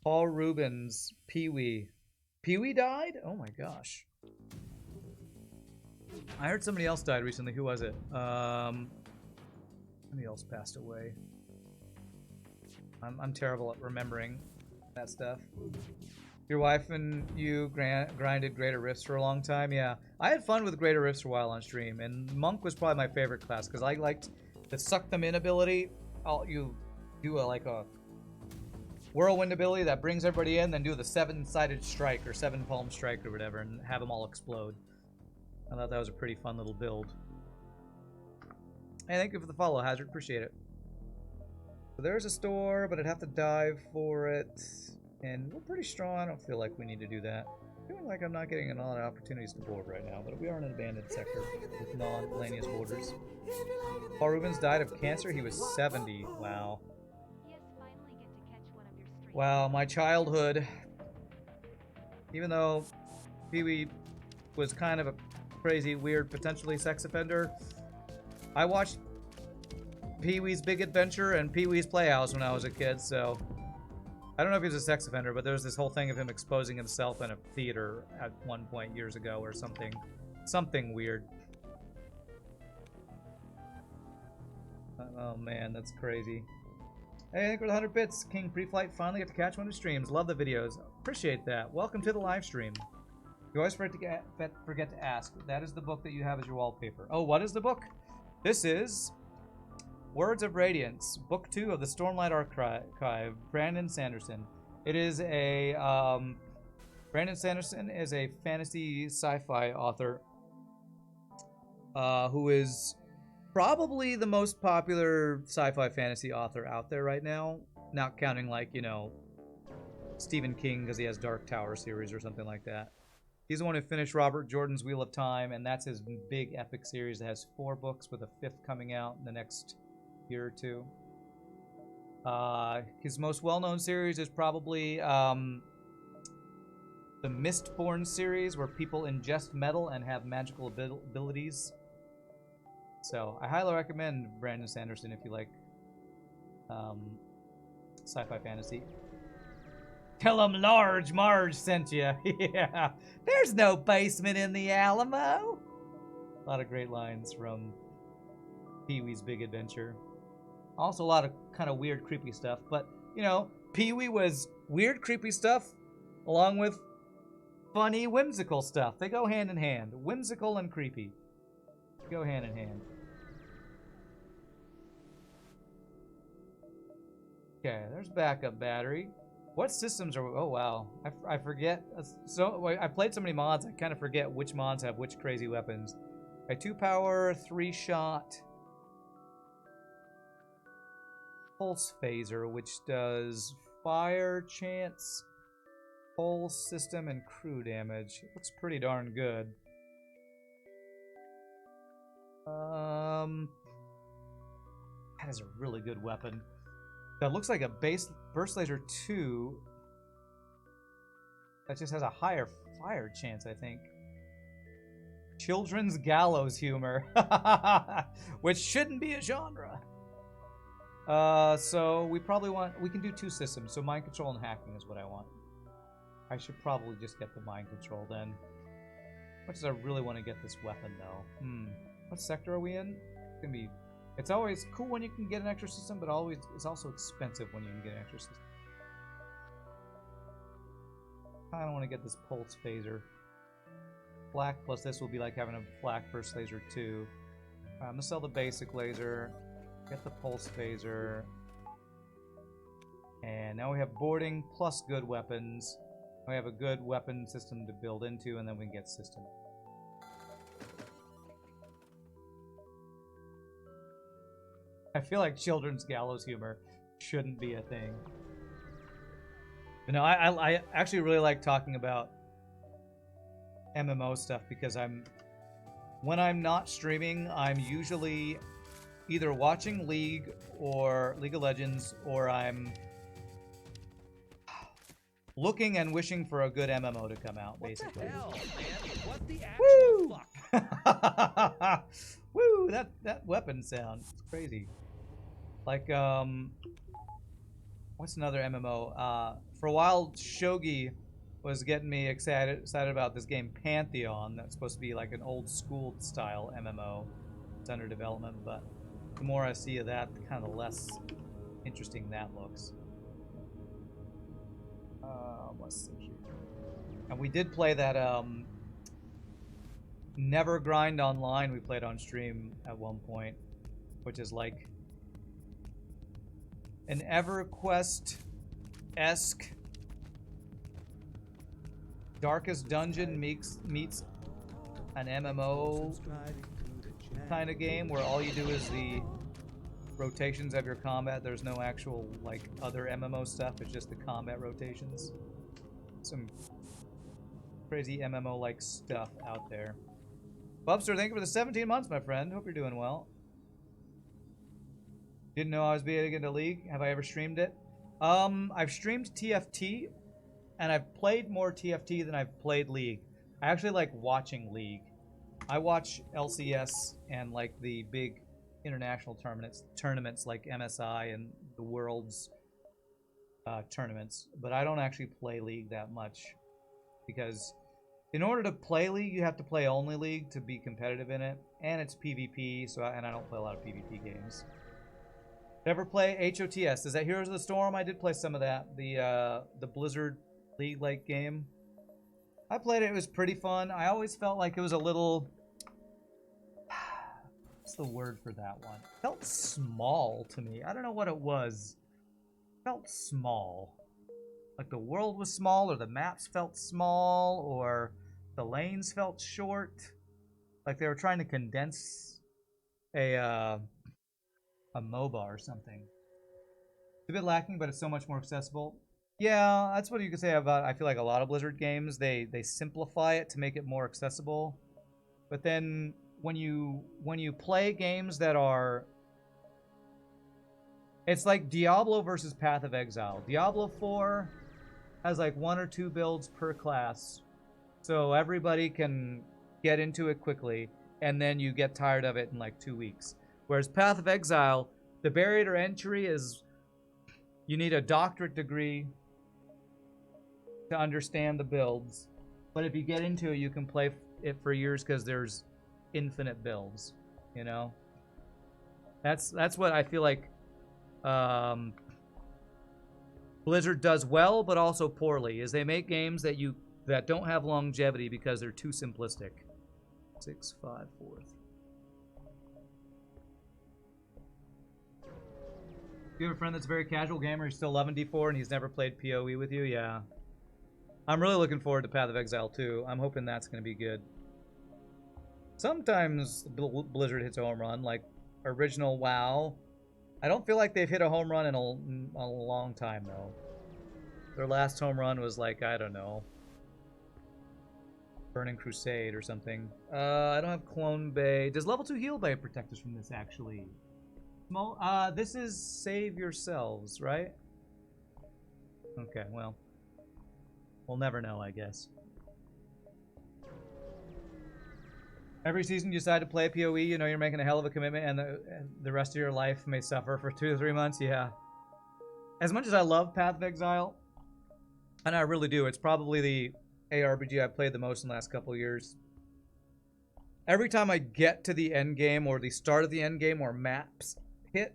Paul Rubens, Pee-wee. Pee-wee died? Oh my gosh. I heard somebody else died recently. Who was it? Somebody else passed away. I'm terrible at remembering that stuff. Your wife and you grinded Greater Rifts for a long time? Yeah. I had fun with Greater Rifts for a while on stream, and Monk was probably my favorite class, because I liked the suck them in ability. You do like a whirlwind ability that brings everybody in, then do the 7-sided strike, or 7-palm strike, or whatever, and have them all explode. I thought that was a pretty fun little build. Hey, thank you for the follow, Hazard. Appreciate it. So there's a store, but I'd have to dive for it. And we're pretty strong. I don't feel like we need to do that. I feel like I'm not getting a lot of opportunities to board right now, but we are in an abandoned sector with non-Lanius borders. Paul Rubens died of cancer. He was 70. Wow. Wow, my childhood. Even though Pee-wee was kind of a crazy, weird, potentially sex offender, I watched Pee-wee's Big Adventure and Pee-wee's Playhouse when I was a kid, so... I don't know if he was a sex offender, but there was this whole thing of him exposing himself in a theater at one point years ago or something. Something weird. Oh man, that's crazy. Hey, I think we're the 100 bits. King Preflight finally got to catch one of the streams. Love the videos. Appreciate that. Welcome to the live stream. You always forget to ask. That is the book that you have as your wallpaper. Oh, what is the book? This is Words of Radiance, Book 2 of the Stormlight Archive, Brandon Sanderson. It is a... Brandon Sanderson is a fantasy sci-fi author who is probably the most popular sci-fi fantasy author out there right now. Not counting, like, you know, Stephen King, because he has Dark Tower series or something like that. He's the one who finished Robert Jordan's Wheel of Time, and that's his big epic series that has 4 books with a 5th coming out in the next year or 2. His most well-known series is probably the Mistborn series, where people ingest metal and have magical abilities. So I highly recommend Brandon Sanderson if you like sci-fi fantasy. Tell them Large Marge sent you. Yeah. There's no basement in the Alamo. A lot of great lines from Pee-wee's Big Adventure. Also a lot of kind of weird, creepy stuff. But, you know, Pee-wee was weird, creepy stuff along with funny, whimsical stuff. They go hand in hand. Whimsical and creepy go hand in hand. Okay, there's backup battery. What systems are we... Oh, wow. I forget. So I played so many mods, I kind of forget which mods have which crazy weapons. A 2-power, 3-shot pulse phaser, which does fire chance, pulse system, and crew damage. It looks pretty darn good. That is a really good weapon. That looks like a base burst laser 2. That just has a higher fire chance, I think. Children's gallows humor, which shouldn't be a genre. So we probably we can do 2 systems. So mind control and hacking is what I want. I should probably just get the mind control then. Much as I really want to get this weapon though. What sector are we in? It's gonna be. It's always cool when you can get an extra system, but it's also expensive when you can get an extra system. I don't want to get this pulse phaser. Flak plus this will be like having a flak burst laser 2. I'm gonna sell the basic laser, get the pulse phaser, and now we have boarding plus good weapons. We have a good weapon system to build into, and then we can get system. I feel like children's gallows humor shouldn't be a thing. But no, I actually really like talking about MMO stuff because when I'm not streaming, I'm usually either watching League or League of Legends, or I'm looking and wishing for a good MMO to come out, basically. What the hell, man? What the actual fuck? Woo! That weapon sound. It's crazy. Like, what's another MMO? For a while, Shogi was getting me excited about this game Pantheon. That's supposed to be like an old school style MMO. It's under development, but the more I see of that, the kind of less interesting that looks. Let's see here. And we did play that Never Grind Online we played on stream at one point, which is like an EverQuest-esque Darkest Dungeon meets an MMO kind of game where all you do is the rotations of your combat. There's no actual like other MMO stuff. It's just the combat rotations. Some crazy MMO-like stuff out there. Bubster, thank you for the 17 months, my friend. Hope you're doing well. Didn't know I was big into League. Have I ever streamed it? I've streamed TFT, and I've played more TFT than I've played League. I actually like watching League. I watch LCS and like the big international tournaments like MSI and the World's tournaments, but I don't actually play League that much because in order to play League, you have to play only League to be competitive in it, and it's PvP. And I don't play a lot of PvP games. Ever play HOTS? Is that Heroes of the Storm? I did play some of that. The Blizzard League-like game. I played it. It was pretty fun. I always felt like it was a little... What's the word for that one? It felt small to me. I don't know what it was. It felt small. Like the world was small, or the maps felt small, or the lanes felt short. Like they were trying to condense a MOBA or something. It's a bit lacking, but it's so much more accessible. Yeah, that's what you could say about, I feel like a lot of Blizzard games. They simplify it to make it more accessible. But then when you play games that are... It's like Diablo versus Path of Exile. Diablo 4 has like 1 or 2 builds per class. So everybody can get into it quickly, and then you get tired of it in like 2 weeks. Whereas Path of Exile, the barrier to entry is you need a doctorate degree to understand the builds. But if you get into it, you can play it for years because there's infinite builds, you know? That's what I feel like Blizzard does well, but also poorly, is they make games that don't have longevity because they're too simplistic. 6, 5, 4. You have a friend that's a very casual gamer, he's still loving D4, and he's never played PoE with you? Yeah. I'm really looking forward to Path of Exile 2. I'm hoping that's going to be good. Sometimes Blizzard hits a home run, like original WoW. I don't feel like they've hit a home run in a long time, though. Their last home run was like, I don't know, Burning Crusade or something. I don't have Clone Bay. Does level 2 heal Bay protect us from this, actually? Small. This is save yourselves, right? Okay, well. We'll never know, I guess. Every season you decide to play PoE, you know you're making a hell of a commitment, and the rest of your life may suffer for 2 to 3 months. Yeah. As much as I love Path of Exile, and I really do, it's probably the ARPG I've played the most in the last couple of years. Every time I get to the end game or the start of the end game or maps hit,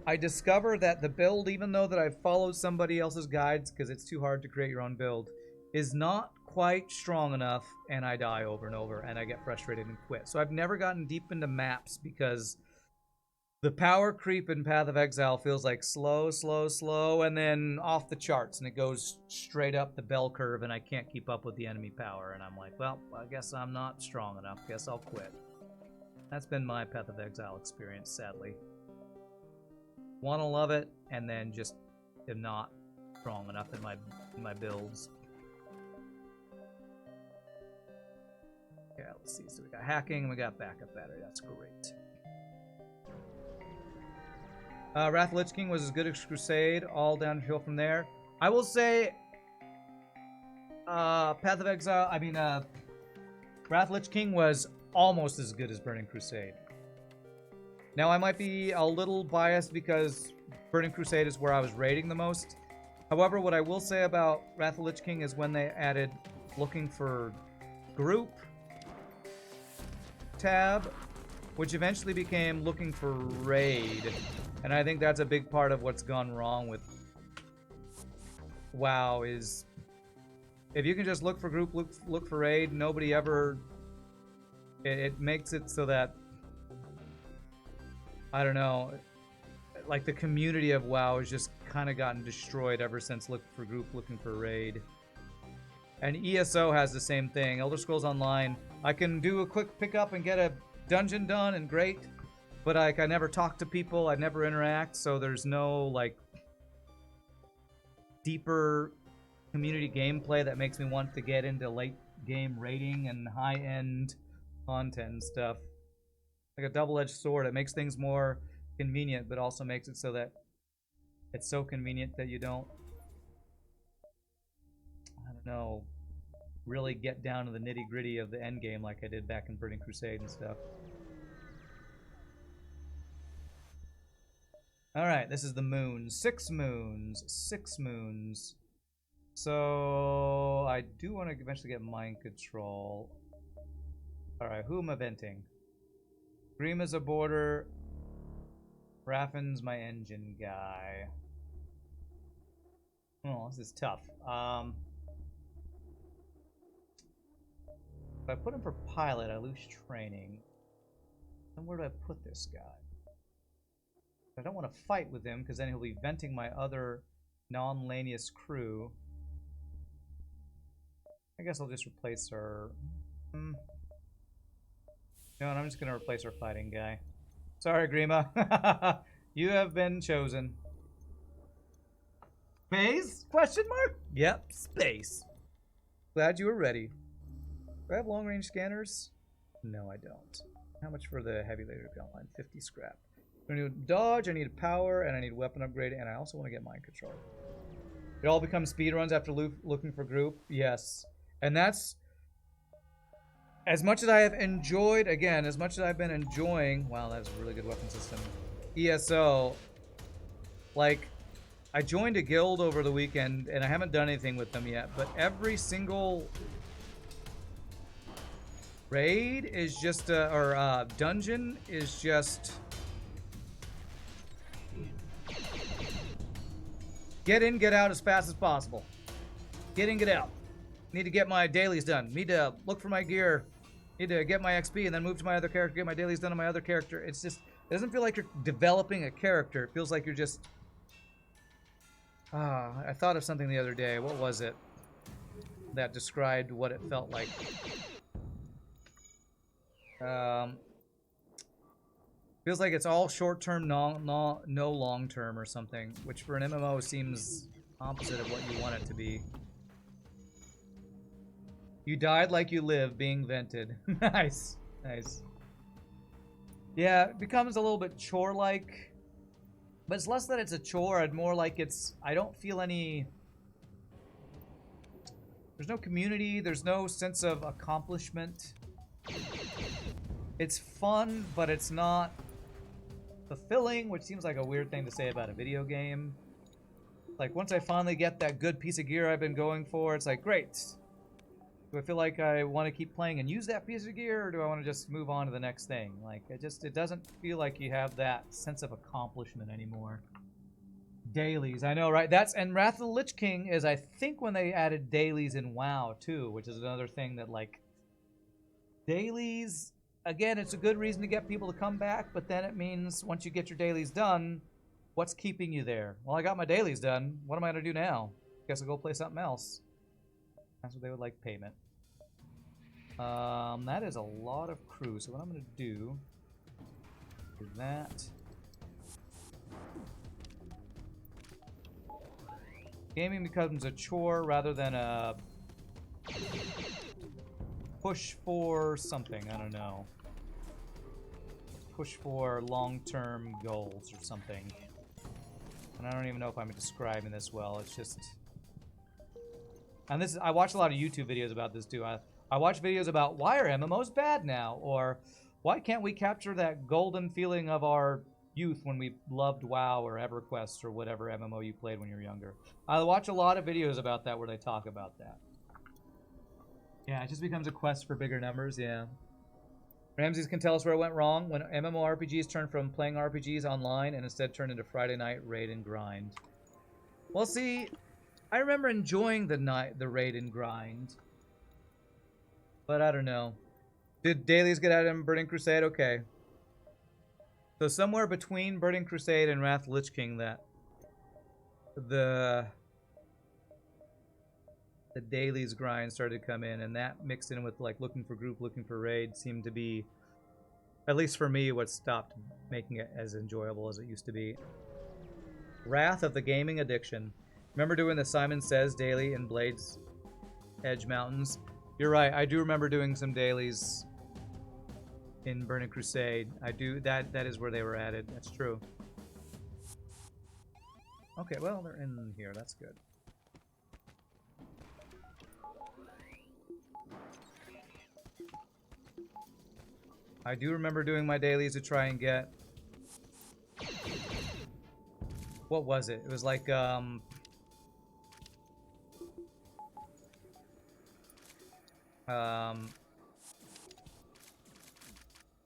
I discover that the build, even though that I've followed somebody else's guides because it's too hard to create your own build, is not quite strong enough, and I die over and over, and I get frustrated and quit. So I've never gotten deep into maps because the power creep in Path of Exile feels like slow, slow, slow, and then off the charts, and it goes straight up the bell curve, and I can't keep up with the enemy power, and I'm like, well, I guess I'm not strong enough. Guess I'll quit. That's been my Path of Exile experience, sadly. Want to love it, and then just am not strong enough in my builds. Yeah, let's see. So we got hacking, we got backup battery. That's great. Wrath of Lich King was as good as Crusade, all downhill from there. I will say, Path of Exile, Wrath of Lich King was almost as good as Burning Crusade. Now, I might be a little biased because Burning Crusade is where I was rating the most. However, what I will say about Wrath of Lich King is when they added looking for group tab, which eventually became looking for raid. And I think that's a big part of what's gone wrong with WoW is if you can just look for group, look for raid, nobody ever... It makes it so that, I don't know, like the community of WoW has just kind of gotten destroyed ever since look for group, looking for raid. And ESO has the same thing. Elder Scrolls Online, I can do a quick pickup and get a dungeon done and great, but like I never talk to people, I never interact, so there's no like deeper community gameplay that makes me want to get into late game rating and high-end content and stuff. Like a double-edged sword. It makes things more convenient, but also makes it so that it's so convenient that you don't, I don't know, really get down to the nitty-gritty of the end game like I did back in Burning Crusade and stuff. Alright, this is the moon. 6 moons. 6 moons. So, I do want to eventually get mind control. Alright, who am I venting? Grima's a border. Raffin's my engine guy. Oh, this is tough. If I put him for pilot, I lose training. Then where do I put this guy? I don't want to fight with him because then he'll be venting my other non-Lanius crew. I guess I'll just replace her. No, I'm just going to replace our fighting guy. Sorry, Grima. You have been chosen. Space? Question mark? Yep, space. Glad you were ready. Do I have long-range scanners? No, I don't. How much for the heavy laser gun line? 50 scrap. I need dodge, I need power, and I need weapon upgrade, and I also want to get mind control. It all becomes speedruns after looking for group? Yes. And that's... As much as I have enjoyed, again, as much as I've been enjoying... Wow, that's a really good weapon system. ESO, like, I joined a guild over the weekend, and I haven't done anything with them yet, but every single raid is just, or dungeon is just... Get in, get out as fast as possible. Get in, get out. Need to get my dailies done. Need to look for my gear. Need to get my XP and then move to my other character, get my dailies done on my other character. It's just, it doesn't feel like you're developing a character. It feels like you're just... I thought of something the other day. What was it that described what it felt like? Feels like it's all short-term, no long-term or something, which for an MMO seems opposite of what you want it to be. You died like you lived, being vented. Nice, nice. Yeah, it becomes a little bit chore-like. But it's less that it's a chore, and more like it's... I don't feel any... There's no community, there's no sense of accomplishment. It's fun, but it's not fulfilling, which seems like a weird thing to say about a video game. Like, once I finally get that good piece of gear I've been going for, it's like, great. Do I feel like I want to keep playing and use that piece of gear, or do I want to just move on to the next thing? Like, it doesn't feel like you have that sense of accomplishment anymore. Dailies, I know, right? That's, and Wrath of the Lich King is, I think, when they added dailies in WoW, too, which is another thing that, like, dailies, again, it's a good reason to get people to come back, but then it means once you get your dailies done, what's keeping you there? Well, I got my dailies done. What am I going to do now? Guess I'll go play something else. That's what they would like payment. That is a lot of crew. So what I'm going to do is that. Gaming becomes a chore rather than a push for something. I don't know. Push for long-term goals or something. And I don't even know if I'm describing this well. It's just... And this is, I watch a lot of YouTube videos about this too. I watch videos about why are MMOs bad now, or why can't we capture that golden feeling of our youth when we loved WoW or EverQuest or whatever MMO you played when you were younger. I watch a lot of videos about that where they talk about that. Yeah, it just becomes a quest for bigger numbers, yeah. Ramses can tell us where it went wrong when MMORPGs turned from playing RPGs online and instead turned into Friday night raid and grind. Well, see, I remember enjoying the raid and grind. But I don't know. Did dailies get added in Burning Crusade? Okay. So somewhere between Burning Crusade and Wrath of the Lich King, that the dailies grind started to come in, and that mixed in with like looking for group, looking for raid seemed to be, at least for me, what stopped making it as enjoyable as it used to be. Wrath of the Gaming Addiction. Remember doing the Simon Says daily in Blades Edge Mountains? You're right, I do remember doing some dailies in Burning Crusade. I do, that is where they were added. That's true. Okay, well, they're in here. That's good. I do remember doing my dailies to try and get... What was it? It was like,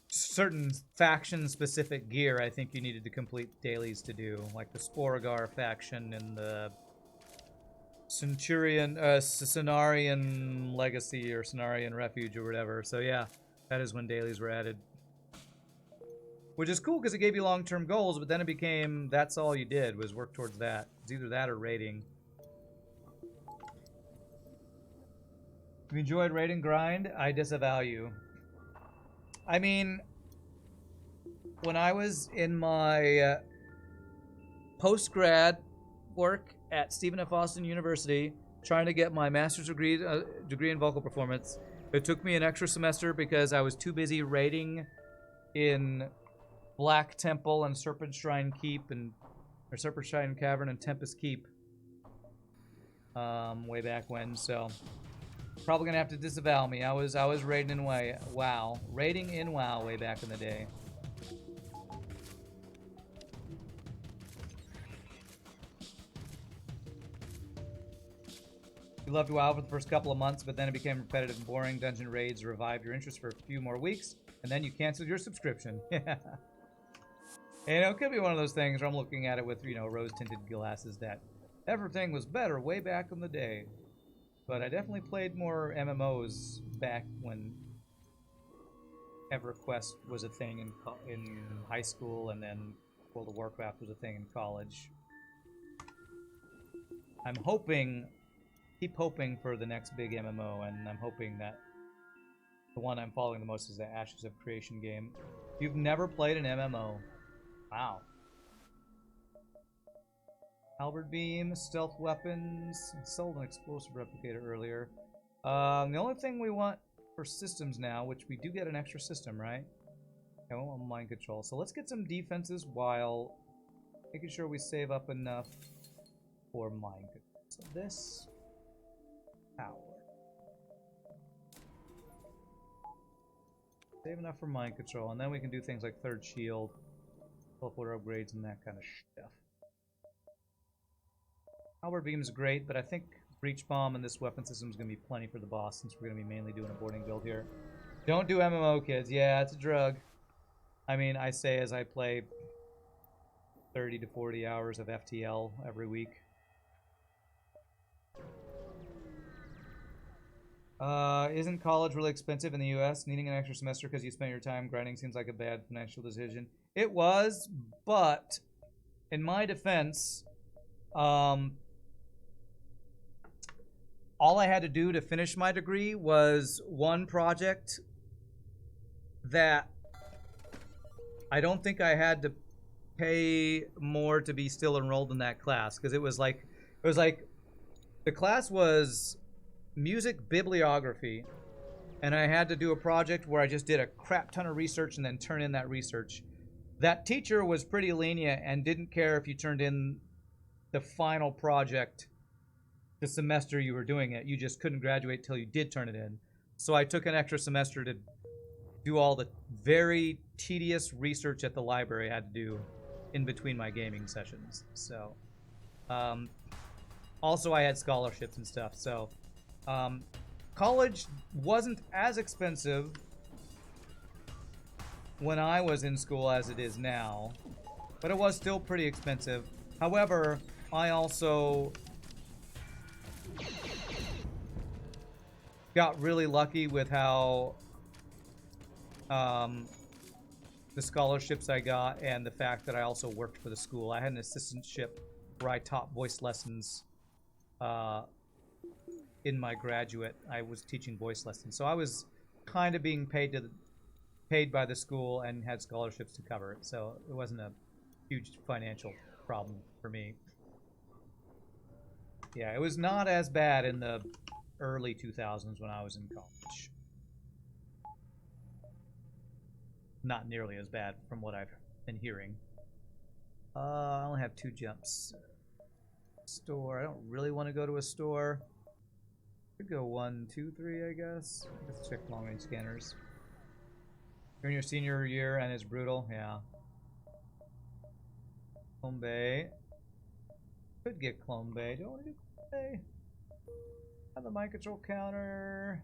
certain faction-specific gear I think you needed to complete dailies to do, like the Sporagar faction and the Centurion, Cenarian Legacy or Cenarian Refuge or whatever. So yeah, that is when dailies were added. Which is cool because it gave you long-term goals, but then it became that's all you did was work towards that. It's either that or raiding. If you enjoyed raid and grind, I disavow you. I mean, when I was in my post-grad work at Stephen F. Austin University, trying to get my master's degree in vocal performance, it took me an extra semester because I was too busy raiding in Black Temple and Serpent Shrine Keep and or Serpent Shrine Cavern and Tempest Keep way back when. So probably gonna have to disavow me. I was raiding in WoW, raiding in WoW way back in the day. You loved WoW for the first couple of months, but then it became repetitive and boring. Dungeon raids revived your interest for a few more weeks, and then you canceled your subscription. Yeah. You know, it could be one of those things where I'm looking at it with, you know, rose-tinted glasses that everything was better way back in the day. But I definitely played more MMOs back when EverQuest was a thing in high school, and then World of Warcraft was a thing in college. I'm hoping, keep hoping for the next big MMO, and I'm hoping that the one I'm following the most is the Ashes of Creation game. You've never played an MMO. Wow. Halberd beam, stealth weapons, sold an explosive replicator earlier. The only thing we want for systems now, which we do get an extra system, right? Okay, we want mind control. So let's get some defenses while making sure we save up enough for mind control. So this power. Save enough for mind control, and then we can do things like third shield, teleporter upgrades, and that kind of stuff. Halberd beam is great, but I think breach bomb and this weapon system is going to be plenty for the boss, since we're going to be mainly doing a boarding build here. Don't do MMO, kids. Yeah, it's a drug. I mean, I say as I play 30 to 40 hours of FTL every week. Isn't college really expensive in the US? Needing an extra semester because you spent your time grinding seems like a bad financial decision. It was, but in my defense, all I had to do to finish my degree was one project that I don't think I had to pay more to be still enrolled in that class, because it was like the class was music bibliography, and I had to do a project where I just did a crap ton of research and then turn in that research. That teacher was pretty lenient and didn't care if you turned in the final project the semester you were doing it. You just couldn't graduate till you did turn it in. So I took an extra semester to do all the very tedious research at the library I had to do in between my gaming sessions. So also I had scholarships and stuff. So college wasn't as expensive when I was in school as it is now, but it was still pretty expensive. However, I also got really lucky with how the scholarships I got, and the fact that I also worked for the school. I had an assistantship where I taught voice lessons in my graduate. I was teaching voice lessons, so I was kind of being paid by the school and had scholarships to cover it, so it wasn't a huge financial problem for me. Yeah, it was not as bad in the early 2000s when I was in college. Not nearly as bad from what I've been hearing. I only have 2 jumps. Store. I don't really want to go to a store. Could go 1, 2, 3, I guess. Let's check long range scanners. You're in your senior year and it's brutal. Yeah. Clone Bay. Could get Clone Bay. Do I want to do Clone Bay? Have the mind control counter.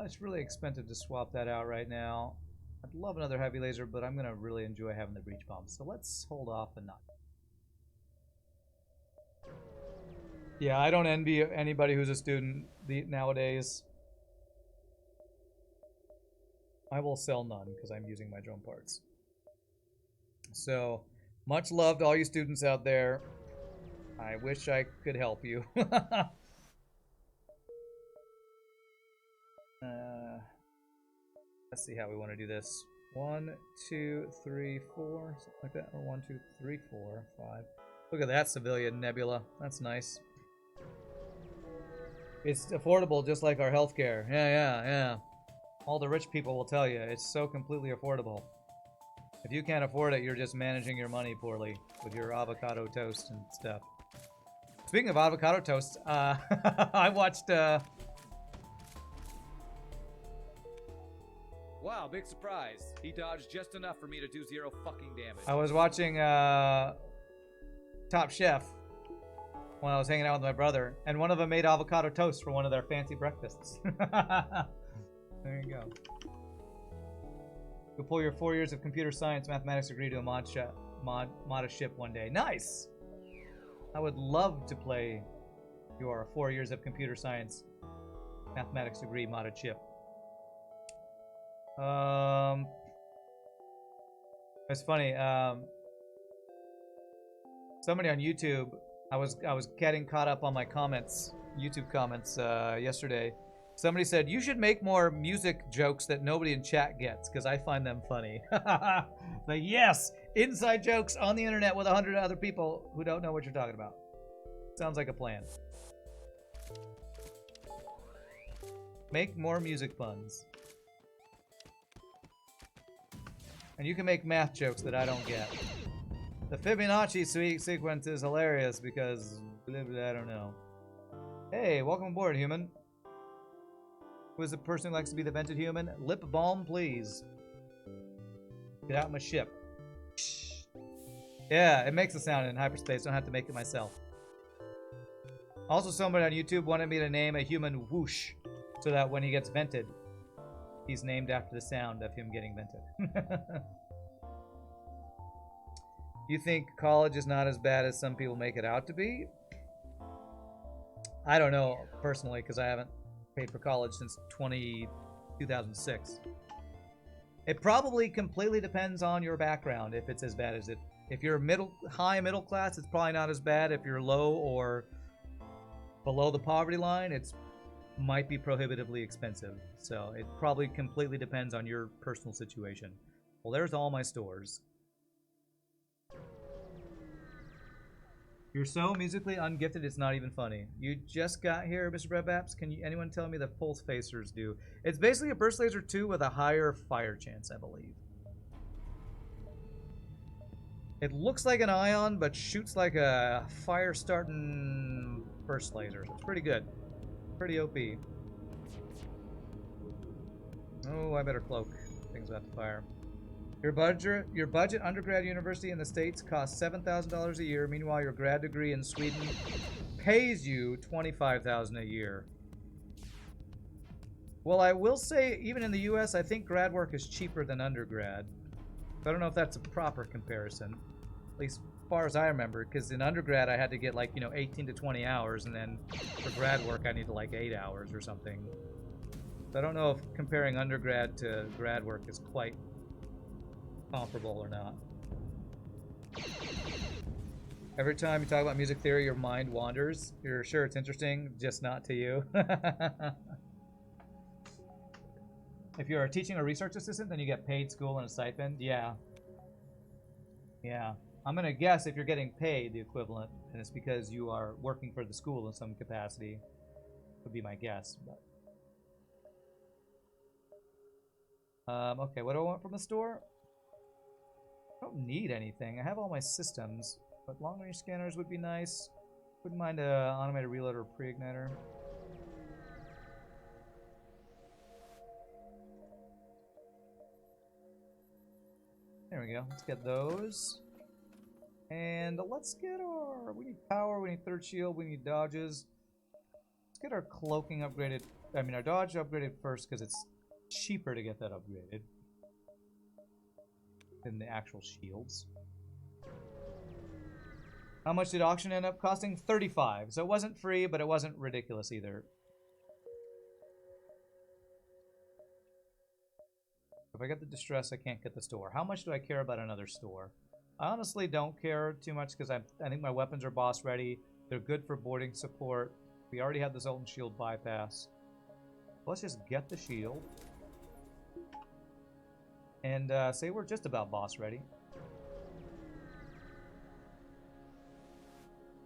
It's really expensive to swap that out right now. I'd love another heavy laser, but I'm going to really enjoy having the breach bomb. So let's hold off and not. Yeah, I don't envy anybody who's a student nowadays. I will sell none because I'm using my drone parts. So, much love to all you students out there. I wish I could help you. Let's see how we want to do this. 1, 2, 3, 4, something like that. Or 1, 2, 3, 4, 5. Look at that civilian nebula. That's nice. It's affordable, just like our healthcare. Yeah. All the rich people will tell you it's so completely affordable. If you can't afford it, you're just managing your money poorly with your avocado toast and stuff. Speaking of avocado toast, I watched. Wow, big surprise. He dodged just enough for me to do 0 fucking damage. I was watching Top Chef when I was hanging out with my brother, and one of them made avocado toast for one of their fancy breakfasts. There you go. You'll pull your 4 years of computer science mathematics degree to a mod a ship one day. Nice! I would love to play your 4 years of computer science mathematics degree modded ship. It's funny. Somebody on YouTube, I was getting caught up on my comments, YouTube comments yesterday. Somebody said you should make more music jokes that nobody in chat gets because I find them funny. Like, yes, inside jokes on the internet with 100 other people who don't know what you're talking about. Sounds like a plan. Make more music puns. And you can make math jokes that I don't get. The Fibonacci sequence is hilarious because I don't know. Hey, welcome aboard, human. Who is the person who likes to be the vented human? Lip balm, please. Get out of my ship. Yeah, it makes a sound in hyperspace. Don't have to make it myself. Also, somebody on YouTube wanted me to name a human Whoosh, so that when he gets vented, he's named after the sound of him getting vented. You think college is not as bad as some people make it out to be? I don't know, personally, because I haven't paid for college since 2006. It probably completely depends on your background if it's as bad as it. If you're high middle class, it's probably not as bad. If you're low or below the poverty line, it might be prohibitively expensive. So it probably completely depends on your personal situation. Well, there's all my stores. You're so musically ungifted, it's not even funny. You just got here, Mr. Breadbaps. Can anyone tell me the pulse phasers do? It's basically a burst laser 2 with a higher fire chance, I believe. It looks like an ion, but shoots like a fire-starting burst laser. So it's pretty good. Pretty OP. Oh, I better cloak. Things about to fire. Your budget undergrad university in the States costs $7,000 a year. Meanwhile, your grad degree in Sweden pays you $25,000 a year. Well, I will say, even in the U.S., I think grad work is cheaper than undergrad. I don't know if that's a proper comparison, at least as far as I remember, because in undergrad I had to get like, 18 to 20 hours, and then for grad work I needed like 8 hours or something. So I don't know if comparing undergrad to grad work is quite comparable or not. Every time you talk about music theory, your mind wanders. You're sure it's interesting, just not to you. If you're a teaching or research assistant, then you get paid school and a stipend. Yeah. Yeah. I'm going to guess if you're getting paid the equivalent, and it's because you are working for the school in some capacity. Would be my guess. But okay, what do I want from the store? I don't need anything. I have all my systems, but long-range scanners would be nice. Wouldn't mind an automated reloader or pre-igniter. There we go. Let's get those. And let's get our... We need power, we need third shield, we need dodges. Let's get our cloaking upgraded. I mean, our dodge upgraded first because it's cheaper to get that upgraded than the actual shields. How much did auction end up costing? 35. So it wasn't free, but it wasn't ridiculous either. If I get the distress, I can't get the store. How much do I care about another store? I honestly don't care too much because I think my weapons are boss ready. They're good for boarding support. We already have the Zoltan shield bypass. Let's just get the shield. And say we're just about boss ready.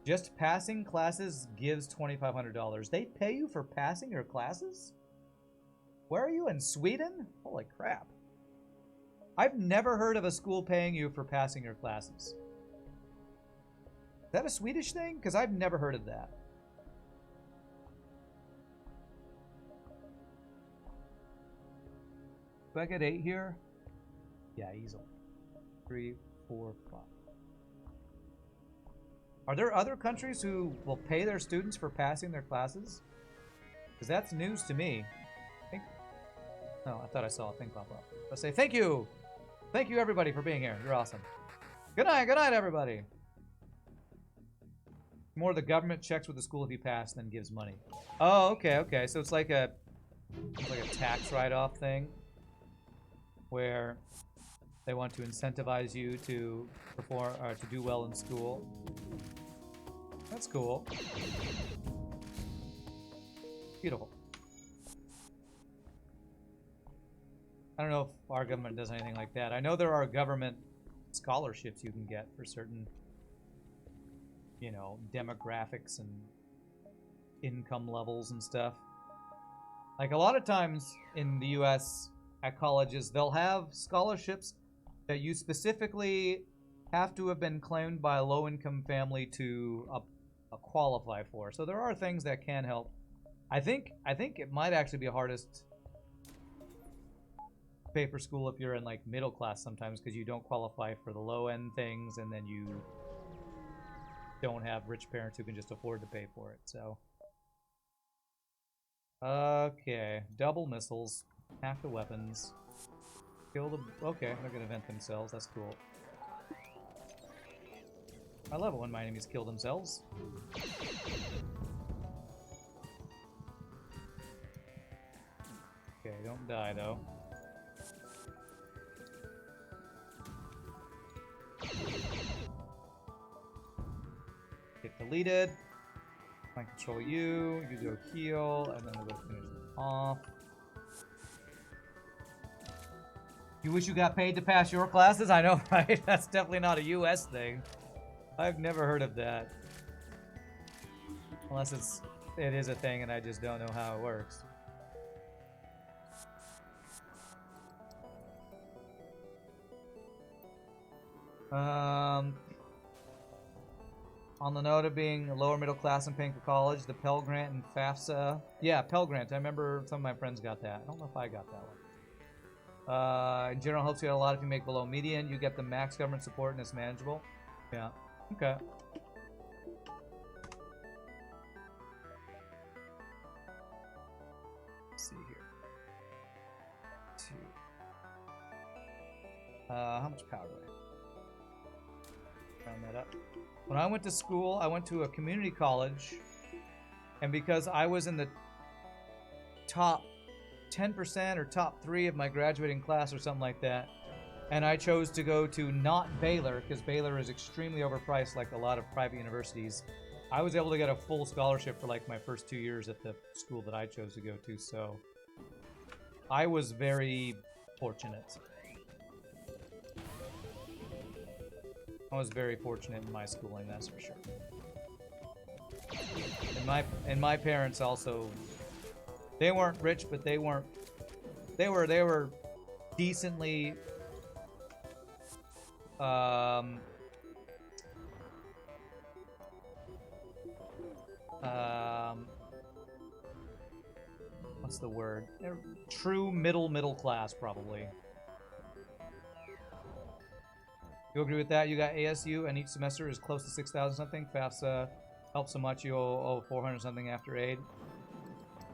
Just passing classes gives $2,500. They pay you for passing your classes? Where are you, in Sweden? Holy crap. I've never heard of a school paying you for passing your classes. Is that a Swedish thing? Because I've never heard of that. Do I get 8 here? Yeah, easily. 3, 4, 5. Are there other countries who will pay their students for passing their classes? Because that's news to me. No, I thought I saw a thing pop up. Let's say thank you! Thank you, everybody, for being here. You're awesome. Good night, everybody! More the government checks with the school if you pass, then gives money. Oh, okay. So it's like a tax write-off thing where they want to incentivize you to perform or to do well in school. That's cool. Beautiful. I don't know if our government does anything like that. I know there are government scholarships you can get for certain, you know, demographics and income levels and stuff. Like a lot of times in the US at colleges, they'll have scholarships that you specifically have to have been claimed by a low-income family to qualify for. So there are things that can help. I think it might actually be hardest to pay for school if you're in like middle class sometimes, because you don't qualify for the low-end things, and then you don't have rich parents who can just afford to pay for it. So okay, double missiles, hack the weapons, kill the... Okay, they're gonna vent themselves. That's cool. I love it when my enemies kill themselves. Okay, don't die though. Get deleted. I control you. You go heal, and then we'll go finish them off. You wish you got paid to pass your classes? I know, right? That's definitely not a US thing. I've never heard of that. Unless it is a thing and I just don't know how it works. On the note of being lower middle class and paying for college, the Pell Grant and FAFSA. Yeah, Pell Grant. I remember some of my friends got that. I don't know if I got that one. In general, helps you out a lot if you make below median. You get the max government support and it's manageable. Yeah. Okay. Let's see here. 2. How much power do I have? Round that up. When I went to school, I went to a community college, and because I was in the top 10% or top 3 of my graduating class or something like that, and I chose to go to not Baylor, because Baylor is extremely overpriced like a lot of private universities, I was able to get a full scholarship for like my first 2 years at the school that I chose to go to, so I was very fortunate. I was very fortunate in my schooling, that's for sure. And my parents also, they weren't rich, but they were decently what's the word? They're true middle class, probably. You agree with that? You got ASU, and each semester is close to 6,000 something. FAFSA helps so much you owe 400 something after aid.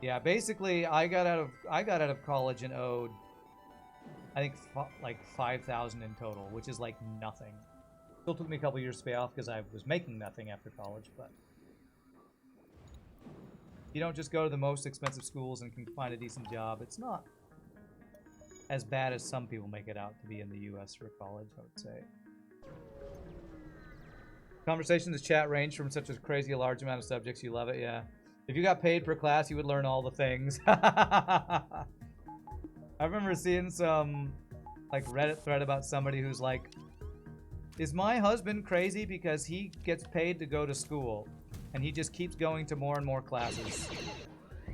Yeah, basically, I got out of college and owed, I think, like 5,000 in total, which is like nothing. Still took me a couple years to pay off because I was making nothing after college, but you don't just go to the most expensive schools and can find a decent job. It's not as bad as some people make it out to be in the U.S. for college, I would say. Conversation in the chat range from such a crazy large amount of subjects. You love it, yeah. If you got paid per class, you would learn all the things. I remember seeing some like Reddit thread about somebody who's like, is my husband crazy because he gets paid to go to school and he just keeps going to more and more classes? I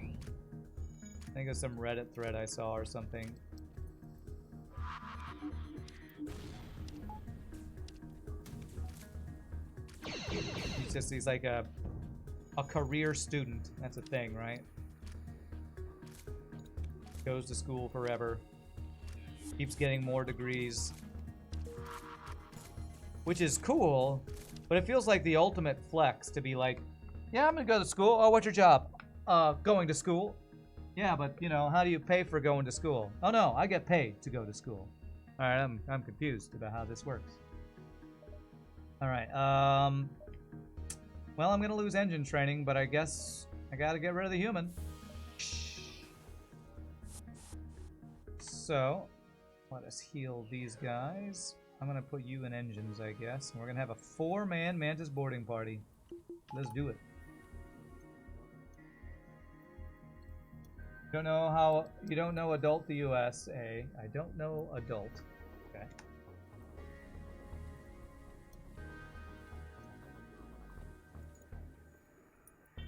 think it was some Reddit thread I saw or something. He's like a career student. That's a thing, right? Goes to school forever. Keeps getting more degrees. Which is cool, But it feels like the ultimate flex to be like, yeah, I'm gonna go to school. Oh, what's your job? Going to school. Yeah, but you know, how do you pay for going to school? Oh no, I get paid to go to school. All right, I'm confused about how this works. All right, well, I'm gonna lose engine training, but I guess I gotta get rid of the human. So, let us heal these guys. I'm gonna put you in engines, I guess. And we're gonna have a 4-man Mantis boarding party. Let's do it. You don't know adult the USA. I don't know adult. Okay.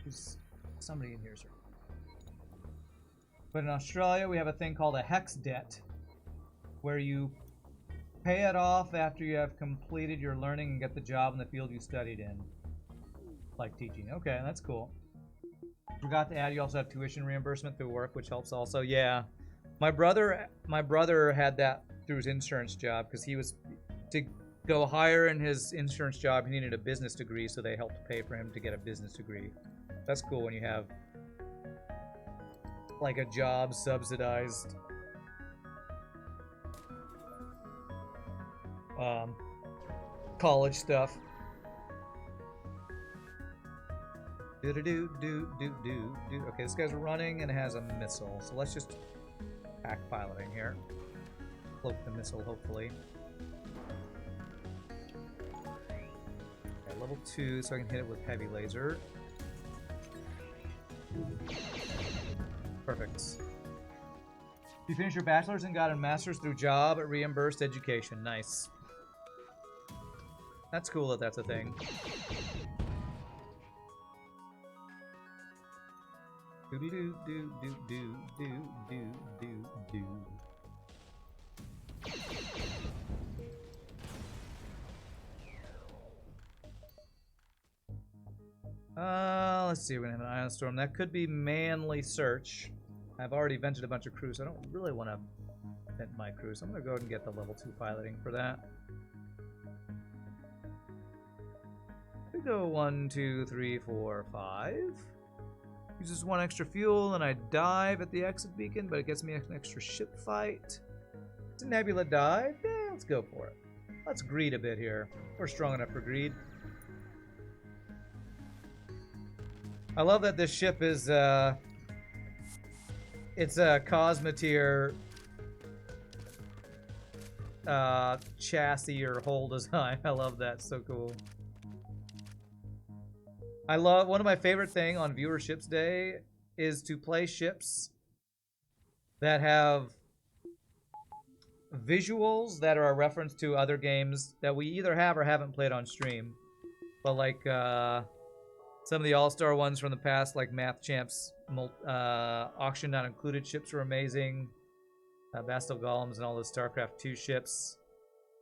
There's somebody in here, sir. But in Australia, we have a thing called a hex debt, where you pay it off after you have completed your learning and get the job in the field you studied in. Like teaching. Okay, that's cool. Forgot to add, you also have tuition reimbursement through work, which helps also. Yeah. My brother had that through his insurance job, because he was, to go higher in his insurance job, he needed a business degree, so they helped pay for him to get a business degree. That's cool when you have like a job subsidized college stuff. Okay, this guy's running and has a missile, so let's just pack piloting here. Cloak the missile, hopefully. Okay, level 2, so I can hit it with heavy laser. Perfect. You finished your bachelor's and got a master's through job at reimbursed education. Nice. That's cool that that's a thing. Let's see, we're gonna have an ion storm. That could be manly search. I've already vented a bunch of crews, so I don't really want to vent my crew, so I'm gonna go ahead and get the level 2 piloting for that. We go 1, 2, 3, 4, 5. Uses 1 extra fuel, and I dive at the exit beacon, but it gets me an extra ship fight. It's a nebula dive. Yeah, let's go for it. Let's greed a bit here. We're strong enough for greed. I love that this ship is, it's a Cosmoteer chassis or hull design. I love that. So cool. I love, one of my favorite thing on Viewerships Day is to play ships that have visuals that are a reference to other games that we either have or haven't played on stream. But like some of the all-star ones from the past, like Math Champs, Auction Not Included ships were amazing. Bastel Golems and all the StarCraft 2 ships.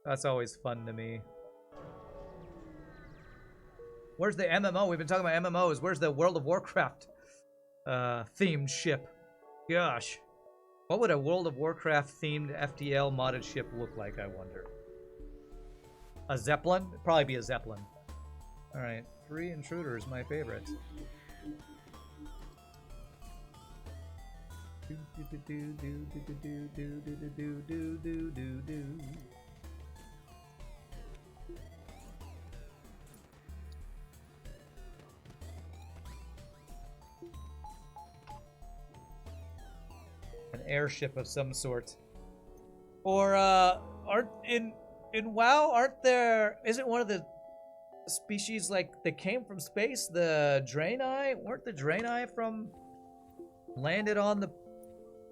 That's always fun to me. Where's the MMO? We've been talking about MMOs. Where's the World of Warcraft themed ship? Gosh. What would a World of Warcraft themed FTL modded ship look like, I wonder? A Zeppelin? It'd probably be a Zeppelin. Alright, 3 intruders, my favorite. An airship of some sort. Or aren't in WoW, isn't one of the species like that came from space, the Draenei? Weren't the Draenei landed on the,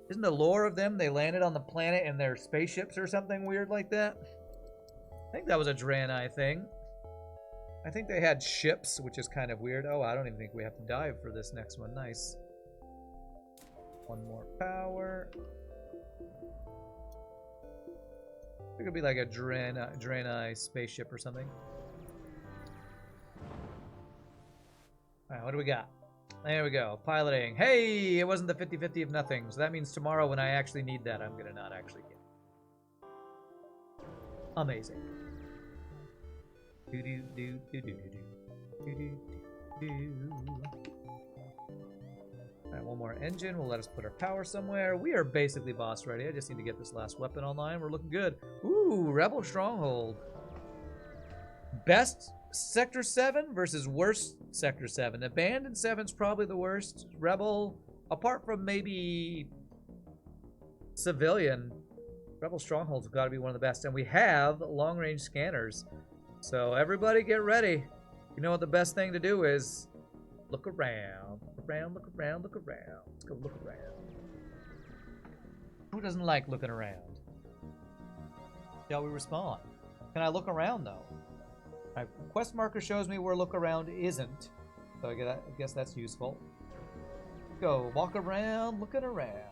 isn't the lore of them, they landed on the planet in their spaceships or something weird like that? I think that was a Draenei thing. I think they had ships, which is kind of weird. Oh, I don't even think we have to dive for this next one. Nice. 1 more power. It could be like a Draenei spaceship or something. Alright, what do we got? There we go. Piloting. Hey! It wasn't the 50-50 of nothing. So that means tomorrow when I actually need that, I'm gonna not actually get it. Amazing. Do do do do do do do do. Alright, one more engine will let us put our power somewhere. We are basically boss ready. I just need to get this last weapon online. We're looking good. Ooh, Rebel Stronghold. Best Sector 7 versus worst Sector 7. Abandoned 7's probably the worst. Rebel, apart from maybe Civilian, Rebel Stronghold's got to be one of the best. And we have long-range scanners. So everybody get ready. You know what the best thing to do is? Look around. Look around, look around, look around. Let's go look around. Who doesn't like looking around? Shall we respond? Can I look around, though? My quest marker shows me where look around isn't. So I guess that's useful. Go, walk around, looking around.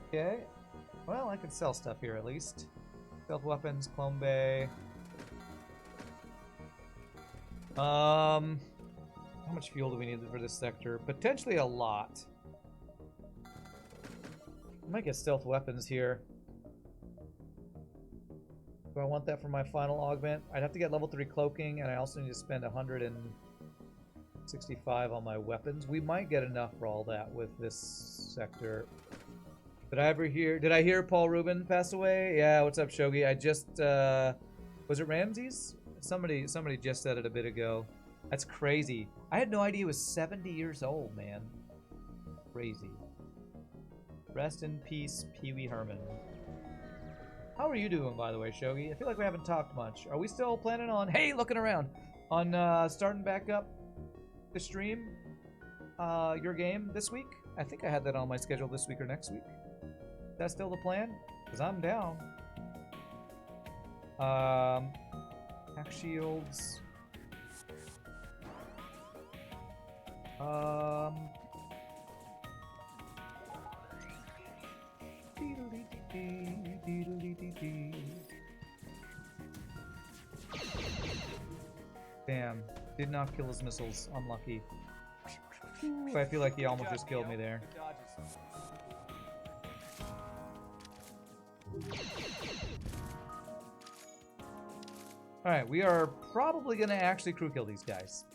Okay. Well, I can sell stuff here at least. Stealth weapons, clone bay. How much fuel do we need for this sector? Potentially a lot. I might get stealth weapons here. Do I want that for my final augment? I'd have to get level 3 cloaking, and I also need to spend 165 on my weapons. We might get enough for all that with this sector. Did I hear Paul Rubin pass away? Yeah, what's up, Shogi? I just, was it Ramses? Somebody just said it a bit ago. That's crazy. I had no idea he was 70 years old, man. Crazy. Rest in peace, Pee Wee Herman. How are you doing, by the way, Shogi? I feel like we haven't talked much. Are we still planning on, hey, looking around, on starting back up the stream, your game this week? I think I had that on my schedule this week or next week. Is that still the plan? Because I'm down. Attack shields. Damn, did not kill his missiles. Unlucky. But I feel like he almost just killed me there. Alright, we are probably going to actually crew kill these guys.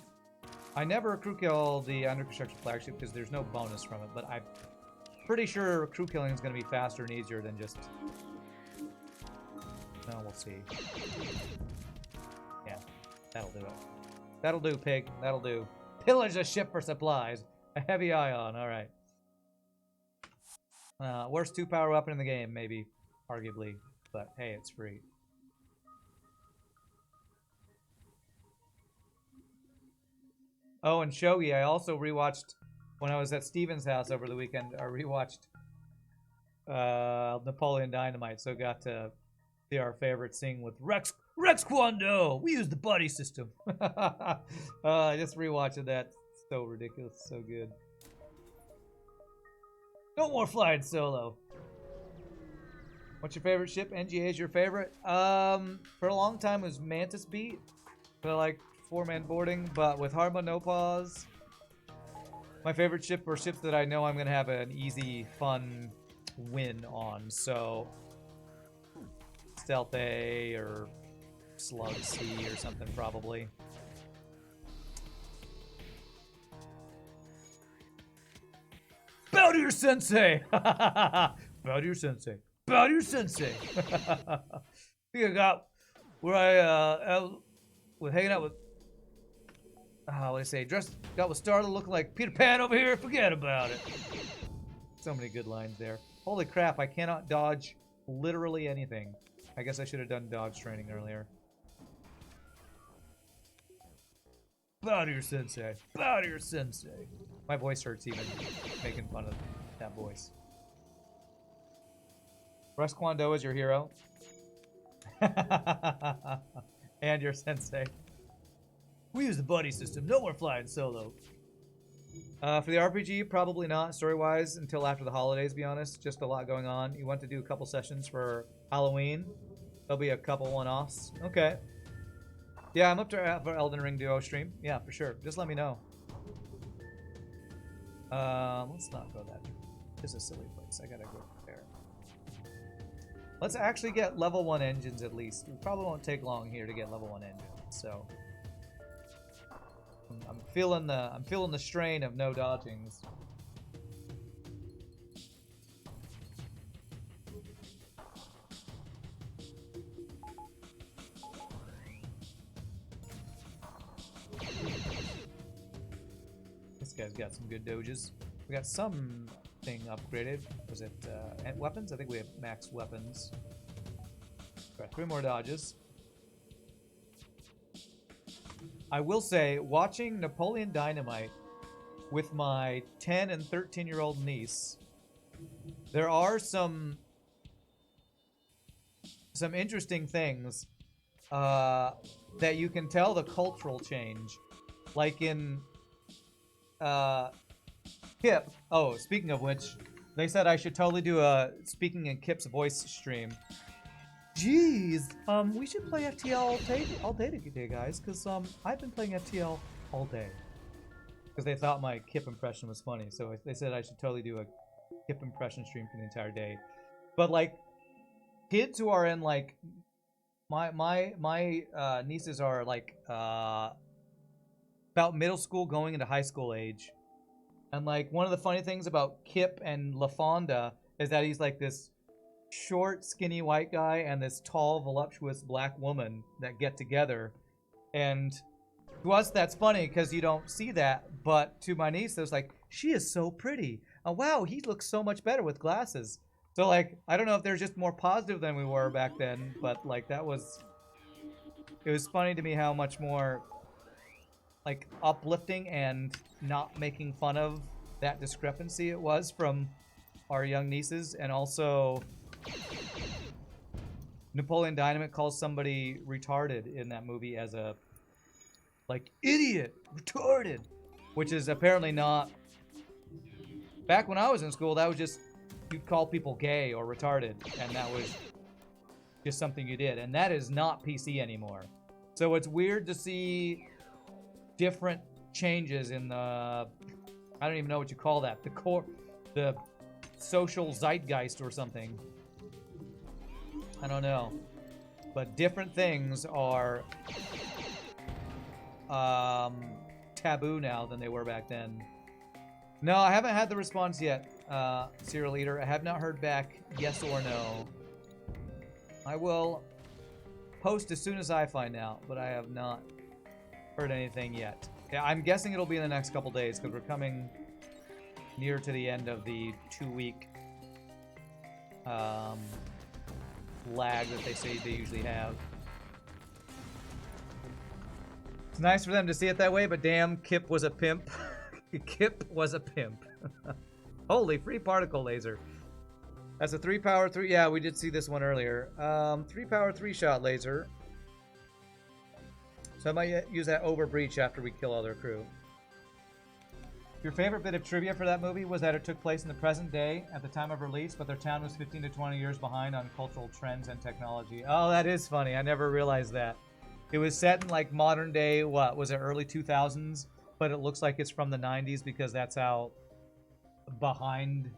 I never crew kill the under construction flagship because there's no bonus from it, but I'm pretty sure crew killing is going to be faster and easier than just... No, we'll see. Yeah, that'll do it. That'll do, pig. That'll do. Pillage a ship for supplies. A heavy ion, alright. Worst 2-power weapon in the game, maybe. Arguably. But hey, it's free. Oh, and Shogi, I also rewatched, when I was at Steven's house over the weekend, I rewatched Napoleon Dynamite, so got to see our favorite scene with Rex Kwando! We use the buddy system! I just rewatched that. So ridiculous, so good. No more flying solo. What's your favorite ship? NGA is your favorite? For a long time it was Mantis Beat. But like 4-man boarding, but with Harma no pause. My favorite ship are ships that I know I'm gonna have an easy, fun win on. So Stealth A or Slug C or something probably. Bow to your sensei! Bow to your sensei. Bow to your sensei! I think I got where I was hanging out with what do I say? Got with Starla looking like Peter Pan over here. Forget about it. So many good lines there. Holy crap! I cannot dodge literally anything. I guess I should have done dodge training earlier. Bow to your sensei. Bow to your sensei. My voice hurts even making fun of that voice. Rex Kwando is your hero. And your sensei. We use the buddy system. No more flying solo. For the RPG, probably not, story-wise, until after the holidays, to be honest. Just a lot going on. You want to do a couple sessions for Halloween. There'll be a couple one-offs. Okay. Yeah, I'm up to for Elden Ring Duo stream. Yeah, for sure. Just let me know. Let's not go that. This is a silly place. I gotta go there. Let's actually get level 1 engines at least. It probably won't take long here to get level 1 engines. So I'm feeling the strain of no dodgings. This guy's got some good doges. We got something upgraded. Was it weapons? I think we have max weapons. Got 3 more dodges. I will say, watching Napoleon Dynamite with my 10 and 13-year-old niece, there are some interesting things that you can tell the cultural change. Like in Kip. Oh, speaking of which, they said I should totally do a speaking in Kip's voice stream. Jeez, we should play FTL all day today, guys, because I've been playing FTL all day. Because they thought my Kip impression was funny, so they said I should totally do a Kip impression stream for the entire day. But like, kids who are in like my nieces are like about middle school going into high school age, and like one of the funny things about Kip and LaFonda is that he's like this short, skinny white guy and this tall, voluptuous black woman that get together. And to us, that's funny because you don't see that. But to my niece, there's like, she is so pretty. Oh, wow, he looks so much better with glasses. So, like, I don't know if they're just more positive than we were back then, but, like, it was funny to me how much more, like, uplifting and not making fun of that discrepancy it was from our young nieces. And also, Napoleon Dynamite calls somebody retarded in that movie as a, like, idiot, retarded, which is apparently not. Back when I was in school, that was just, you'd call people gay or retarded, and that was just something you did, and that is not PC anymore. So it's weird to see different changes in the, I don't even know what you call that, the social zeitgeist or something. I don't know. But different things are taboo now than they were back then. No, I haven't had the response yet, Serial Eater. I have not heard back yes or no. I will post as soon as I find out, but I have not heard anything yet. Yeah, I'm guessing it'll be in the next couple days because we're coming near to the end of the 2-week lag that they say they usually have. It's nice for them to see it that way, but damn, Kip was a pimp. Kip was a pimp. Holy, free particle laser. That's a 3 power 3. Yeah, we did see this one earlier. 3 power 3 shot laser. So I might use that over breach after we kill all their crew. Your favorite bit of trivia for that movie was that it took place in the present day at the time of release, but their town was 15 to 20 years behind on cultural trends and technology. Oh, that is funny. I never realized that. It was set in like modern day, what was it, early 2000s? But it looks like it's from the 90s because that's how behind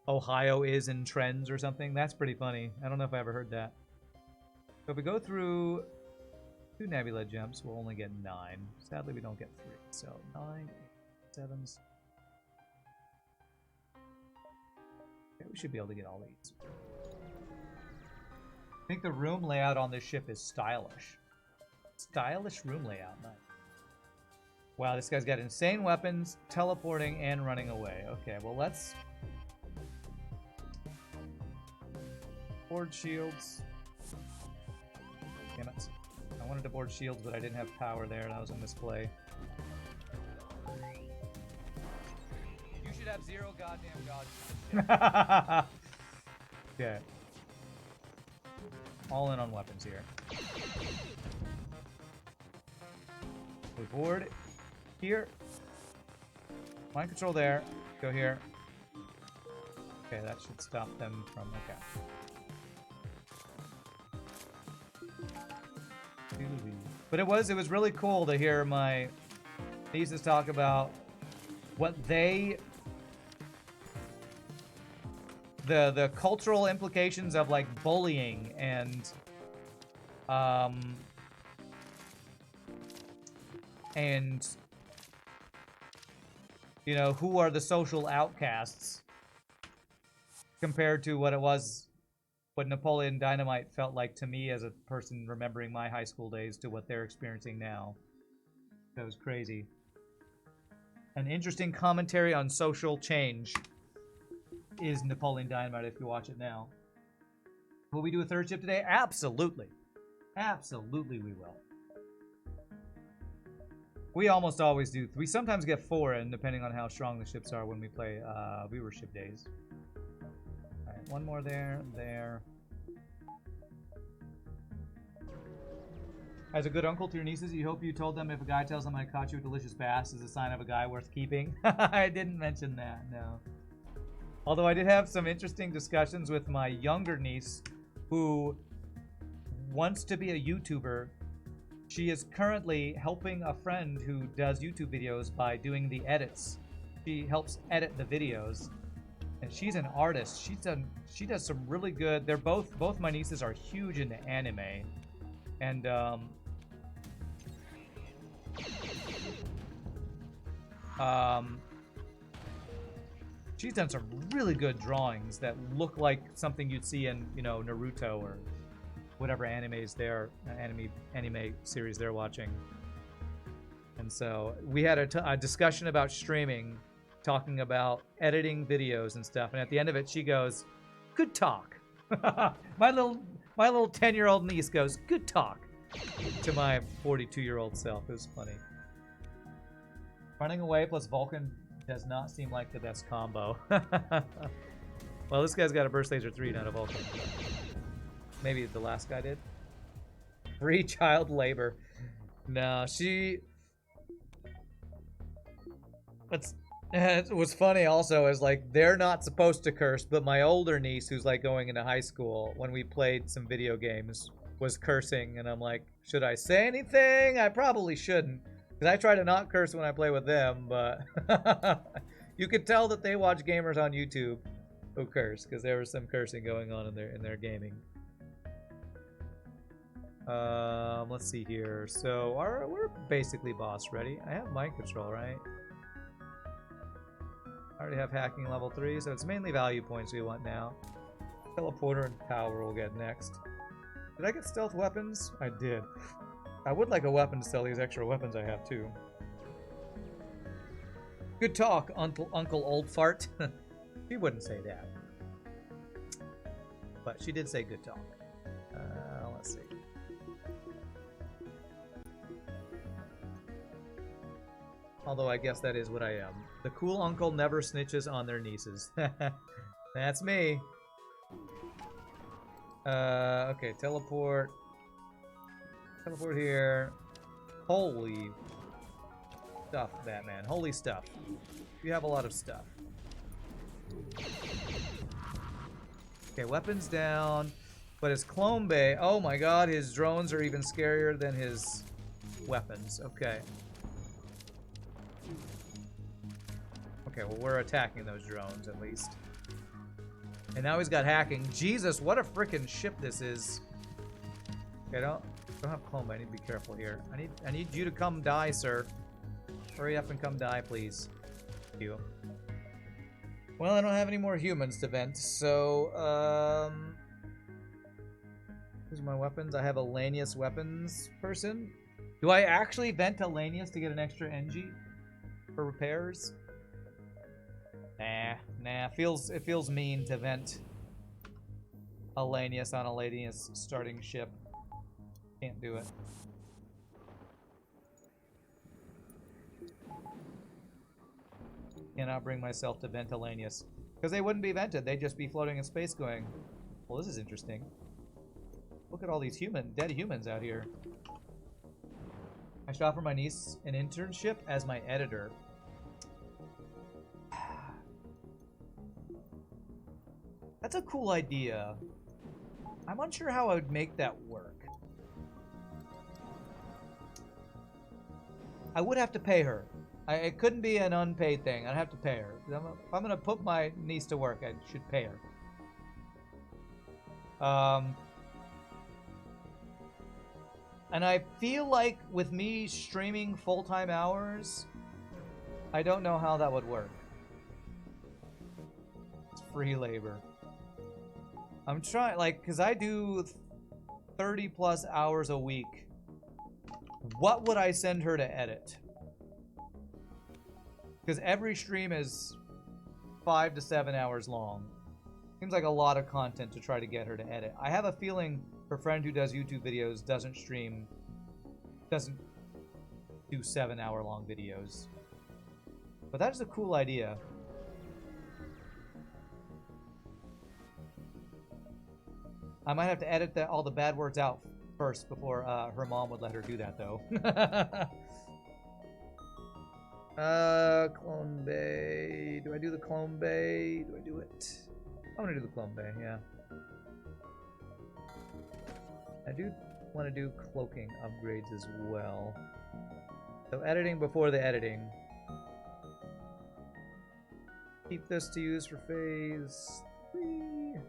Ohio is in trends or something. That's pretty funny. I don't know if I ever heard that. So if we go through 2 nebula jumps, we'll only get 9. Sadly, we don't get 3. So 9, 8, 7s. Okay, we should be able to get all these. I think the room layout on this ship is stylish. Stylish room layout. Nice. Wow, this guy's got insane weapons, teleporting, and running away. Okay, well, let's board shields. Damn it. I wanted to board shields, but I didn't have power there. That was a misplay. You should have 0 goddamn gods. Okay. All in on weapons here. We board here. Mind control there. Go here. Okay, that should stop them from... Okay. But it was really cool to hear my nieces talk about what they the cultural implications of like bullying and you know, who are the social outcasts compared to what it was, what Napoleon Dynamite felt like to me as a person remembering my high school days to what they're experiencing now. That was crazy. An interesting commentary on social change is Napoleon Dynamite if you watch it now. Will we do a third ship today? Absolutely. Absolutely we will. We almost always do. We sometimes get 4 in, depending on how strong the ships are when we play viewership days. Alright, one more there, there. As a good uncle to your nieces, you hope you told them if a guy tells them I caught you a delicious bass is a sign of a guy worth keeping. I didn't mention that, no. Although I did have some interesting discussions with my younger niece who wants to be a YouTuber. She is currently helping a friend who does YouTube videos by doing the edits. She helps edit the videos. And she's an artist. She does some really good. They're both my nieces are huge into anime. And she's done some really good drawings that look like something you'd see in, you know, Naruto or whatever anime series they're watching. And so we had a discussion about streaming, talking about editing videos and stuff. And at the end of it, she goes, "Good talk." my little 10-year-old niece goes, "Good talk," to my 42-year-old self. It was funny. Running away plus Vulcan does not seem like the best combo. Well, this guy's got a Burst Laser 3, not a Vulcan. Maybe the last guy did. Free child labor. No, she... What's funny also is, like, they're not supposed to curse, but my older niece, who's, like, going into high school, when we played some video games, was cursing, and I'm like, should I say anything? I probably shouldn't. Because I try to not curse when I play with them, but you could tell that they watch gamers on YouTube who curse, because there was some cursing going on in their gaming. Let's see here. So we're basically boss ready. I have mind control, right? I already have hacking level 3, so it's mainly value points we want now. Teleporter and power we'll get next. Did I get stealth weapons? I did. I would like a weapon to sell these extra weapons I have too. Good talk, Uncle Old Fart. She wouldn't say that. But she did say good talk. Let's see. Although I guess that is what I am. The cool uncle never snitches on their nieces. That's me. Okay, teleport. Teleport here. Holy stuff, Batman. Holy stuff. You have a lot of stuff. Okay, weapons down. But his clone bay, oh my god, his drones are even scarier than his weapons. Okay. Okay, well, we're attacking those drones, at least. And now he's got hacking. Jesus, what a freaking ship this is. Okay, don't have clone, but I need to be careful here. I need you to come die, sir. Hurry up and come die, please. Thank you. Well, I don't have any more humans to vent, so, here's my weapons. I have a Lanius weapons person. Do I actually vent a Lanius to get an extra NG for repairs? Nah. It feels mean to vent a Lanius on a Lanius starting ship. Can't do it. Cannot bring myself to vent a Lanius. Because they wouldn't be vented, they'd just be floating in space going, well, this is interesting. Look at all these dead humans out here. I should offer my niece an internship as my editor. That's a cool idea. I'm unsure how I would make that work. I would have to pay her. It couldn't be an unpaid thing. I'd have to pay her. If I'm going to put my niece to work, I should pay her. And I feel like with me streaming full-time hours, I don't know how that would work. It's free labor. I'm trying, like, because I do 30 plus hours a week. What would I send her to edit? Because every stream is 5 to 7 hours long. Seems like a lot of content to try to get her to edit. I have a feeling her friend who does YouTube videos doesn't do 7-hour long videos. But that is a cool idea. I might have to edit all the bad words out first before her mom would let her do that, though. Clone Bay. Do I do the Clone Bay? Do I do it? I'm gonna do the Clone Bay, yeah. I do want to do cloaking upgrades as well. So editing before the editing. Keep this to use for phase 3.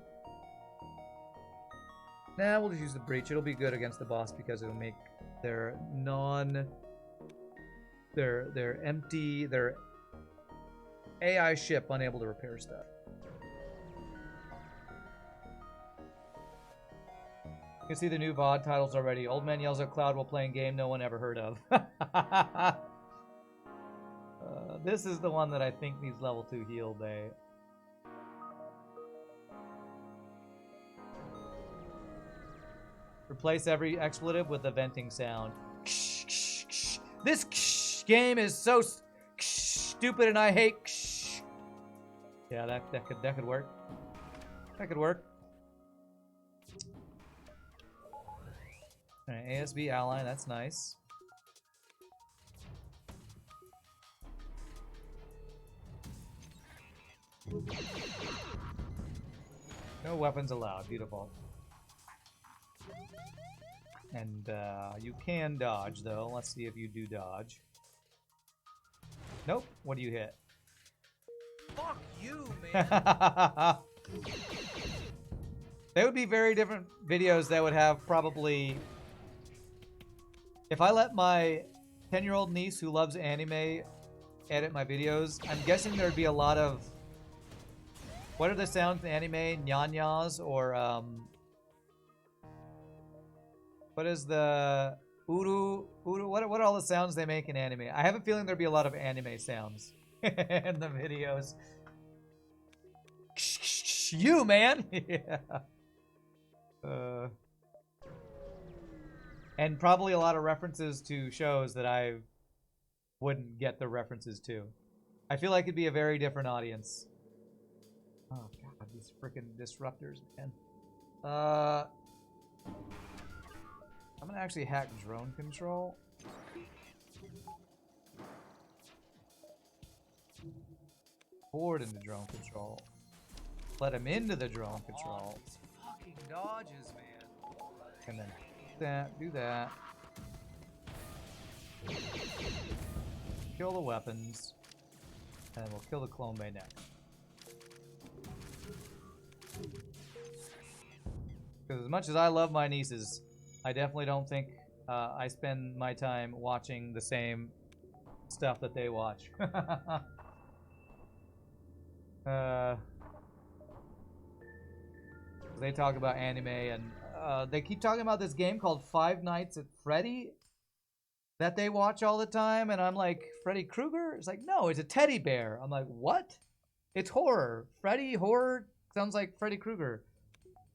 Nah, we'll just use the breach. It'll be good against the boss because it'll make their their AI ship unable to repair stuff. You can see the new VOD titles already. Old man yells at cloud while playing game no one ever heard of. This is the one that I think needs level 2 heal bay. Replace every expletive with a venting sound. This game is so stupid and I hate. Yeah, that could work. That could work. Alright, ASB ally, that's nice. No weapons allowed, beautiful. And you can dodge though. Let's see if you do dodge. Nope. What do you hit? Fuck you, man. They would be very different videos that would have probably... If I let my 10-year-old niece who loves anime edit my videos, I'm guessing there'd be a lot of... What are the sounds in anime? Nyanyas or... What is the... Uru? What are all the sounds they make in anime? I have a feeling there'd be a lot of anime sounds in the videos. You, man! Yeah. And probably a lot of references to shows that I wouldn't get the references to. I feel like it'd be a very different audience. Oh god, these freaking disruptors, man. I'm gonna actually hack drone control. Forward into drone control. Let him into the drone control. These fucking dodges, man. And then do that. Kill the weapons. And we'll kill the clone bay next. Because as much as I love my nieces, I definitely don't think I spend my time watching the same stuff that they watch. They talk about anime and they keep talking about this game called Five Nights at Freddy that they watch all the time, and I'm like, Freddy Krueger? It's like, no, it's a teddy bear. I'm like, what? It's horror. Freddy horror sounds like Freddy Krueger.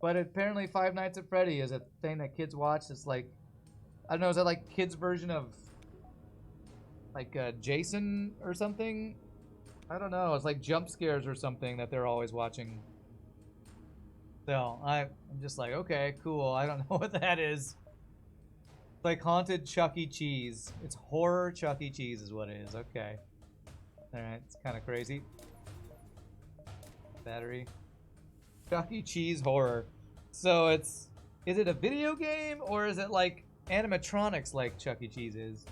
But apparently Five Nights at Freddy is a thing that kids watch. It's like, I don't know, is that like kids' version of like Jason or something? I don't know. It's like jump scares or something that they're always watching. So I'm just like, okay, cool. I don't know what that is. It's like haunted Chuck E. Cheese. It's horror Chuck E. Cheese is what it is. Okay. Alright, it's kind of crazy. Battery. Chuck E. Cheese horror. So is it a video game or is it like animatronics like Chuck E. Cheese is?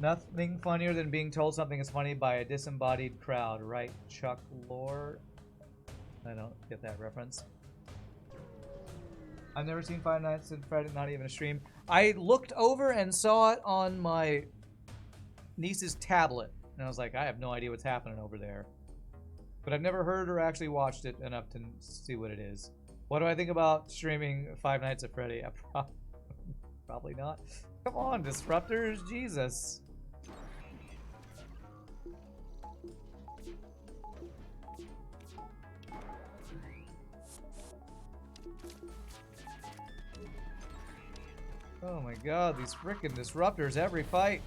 Nothing funnier than being told something is funny by a disembodied crowd, right? Chuck Lore? I don't get that reference. I've never seen Five Nights at Freddy's, not even a stream. I looked over and saw it on my niece's tablet, and I was like, I have no idea what's happening over there. But I've never heard or actually watched it enough to see what it is. What do I think about streaming Five Nights at Freddy? Probably not. Come on, disruptors, Jesus. Oh my god, these frickin' disruptors every fight.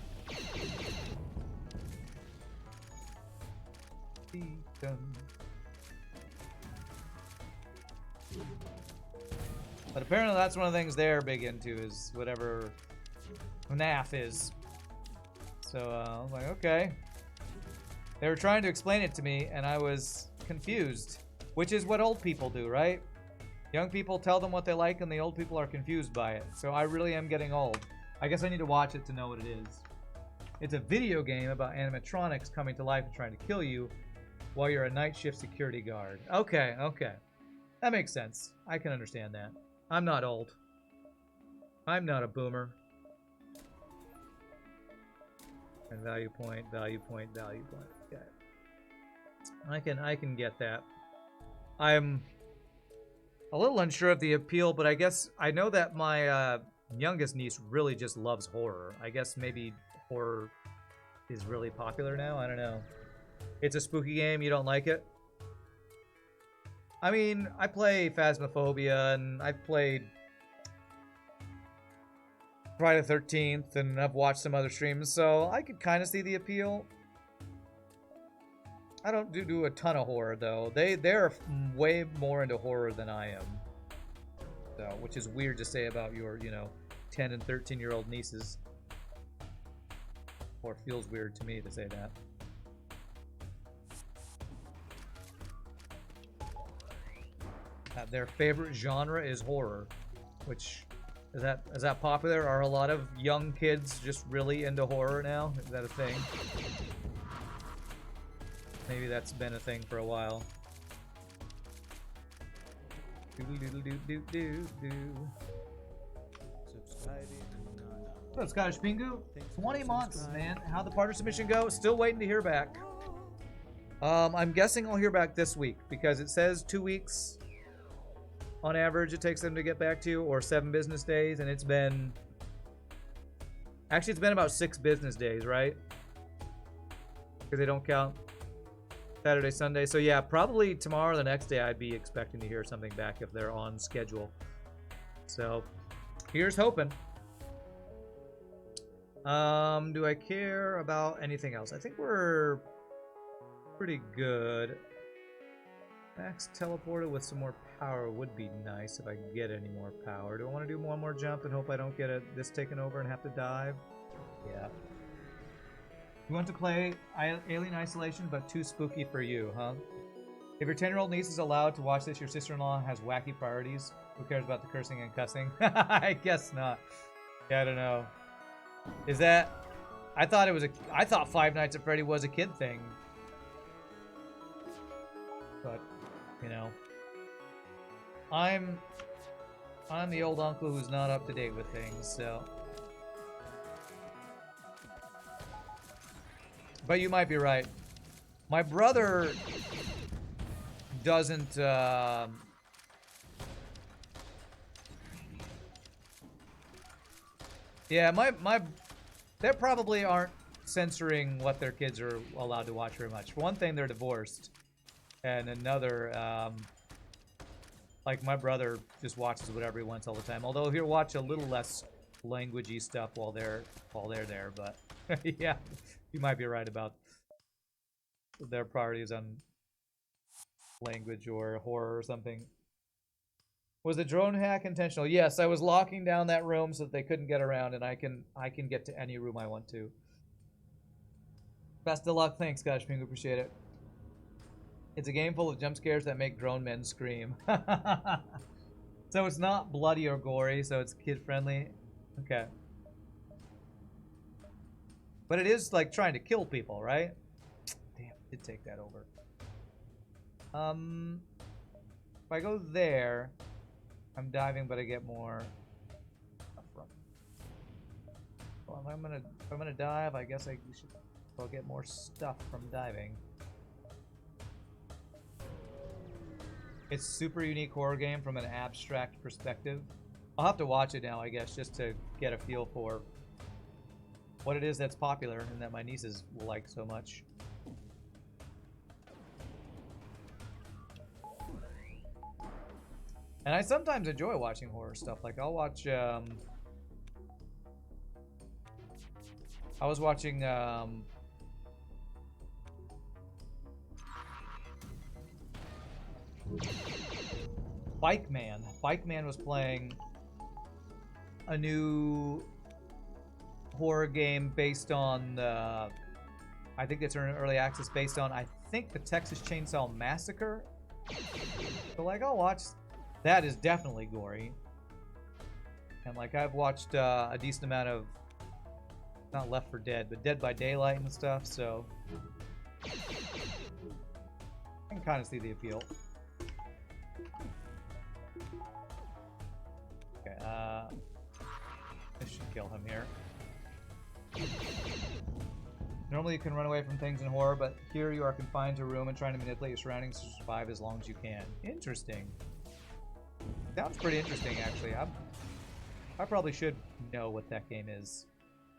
But apparently that's one of the things they're big into is whatever FNAF is. So I'm like, okay. They were trying to explain it to me and I was confused, which is what old people do, right? Young people tell them what they like and the old people are confused by it. So I really am getting old. I guess I need to watch it to know what it is. It's a video game about animatronics coming to life and trying to kill you while you're a night shift security guard. Okay, okay. That makes sense. I can understand that. I'm not old. I'm not a boomer. And value point, value point, value point. Okay. I can get that. I'm a little unsure of the appeal, but I guess I know that my youngest niece really just loves horror. I guess maybe horror is really popular now. I don't know. It's a spooky game. You don't like it? I mean, I play Phasmophobia, and I've played Friday the 13th, and I've watched some other streams, so I could kind of see the appeal. I don't do a ton of horror, though. They're way more into horror than I am. So, which is weird to say about your, 10 and 13-year-old nieces. Or feels weird to me to say that. Their favorite genre is horror, which is that popular? Are a lot of young kids just really into horror now? Is that a thing? Maybe that's been a thing for a while. What's up, Scottish Pingu? 20 months, man. How'd the partner submission go? Still waiting to hear back. I'm guessing I'll hear back this week because it says 2 weeks on average it takes them to get back to you, or 7 business days, and it's been... Actually, it's been about 6 business days, right? Because they don't count Saturday, Sunday. So yeah, probably tomorrow or the next day I'd be expecting to hear something back if they're on schedule. So here's hoping. Do I care about anything else? I think we're pretty good. Max teleporter with some more power would be nice if I could get any more power. Do I want to do one more jump and hope I don't get this taken over and have to dive? Yeah. You want to play Alien Isolation, but too spooky for you, huh? If your 10-year-old niece is allowed to watch this, your sister-in-law has wacky priorities. Who cares about the cursing and cussing? I guess not. Yeah, I don't know. Is that... I thought Five Nights at Freddy was a kid thing. But, I'm the old uncle who's not up to date with things, so... But you might be right. My brother doesn't... Yeah, they probably aren't censoring what their kids are allowed to watch very much. For one thing, they're divorced. And another, like my brother just watches whatever he wants all the time. Although he'll watch a little less languagey stuff while they're there. But yeah, you might be right about their priorities on language or horror or something. Was the drone hack intentional? Yes, I was locking down that room so that they couldn't get around, and I can get to any room I want to. Best of luck. Thanks, Gosh Pingu. Appreciate it. It's a game full of jump scares that make grown men scream. So it's not bloody or gory, so it's kid-friendly. Okay. But it is, like, trying to kill people, right? Damn, it did take that over. If I go there... I'm diving, but I get more. Well, if I'm gonna dive, I guess I'll get more stuff from diving. It's super unique horror game from an abstract perspective. I'll have to watch it now, I guess, just to get a feel for what it is that's popular and that my nieces will like so much. And I sometimes enjoy watching horror stuff. Like, I'll watch, I was watching, Bike Man. Bike Man was playing a new horror game based on, I think it's an early access based on, I think, the Texas Chainsaw Massacre. So, like, I'll watch. That is definitely gory. And, like, I've watched a decent amount of, not Left 4 Dead, but Dead by Daylight and stuff, so I can kind of see the appeal. Okay, this should kill him here. Normally you can run away from things in horror, but here you are confined to a room and trying to manipulate your surroundings to survive as long as you can. Interesting. Sounds pretty interesting, actually. I probably should know what that game is,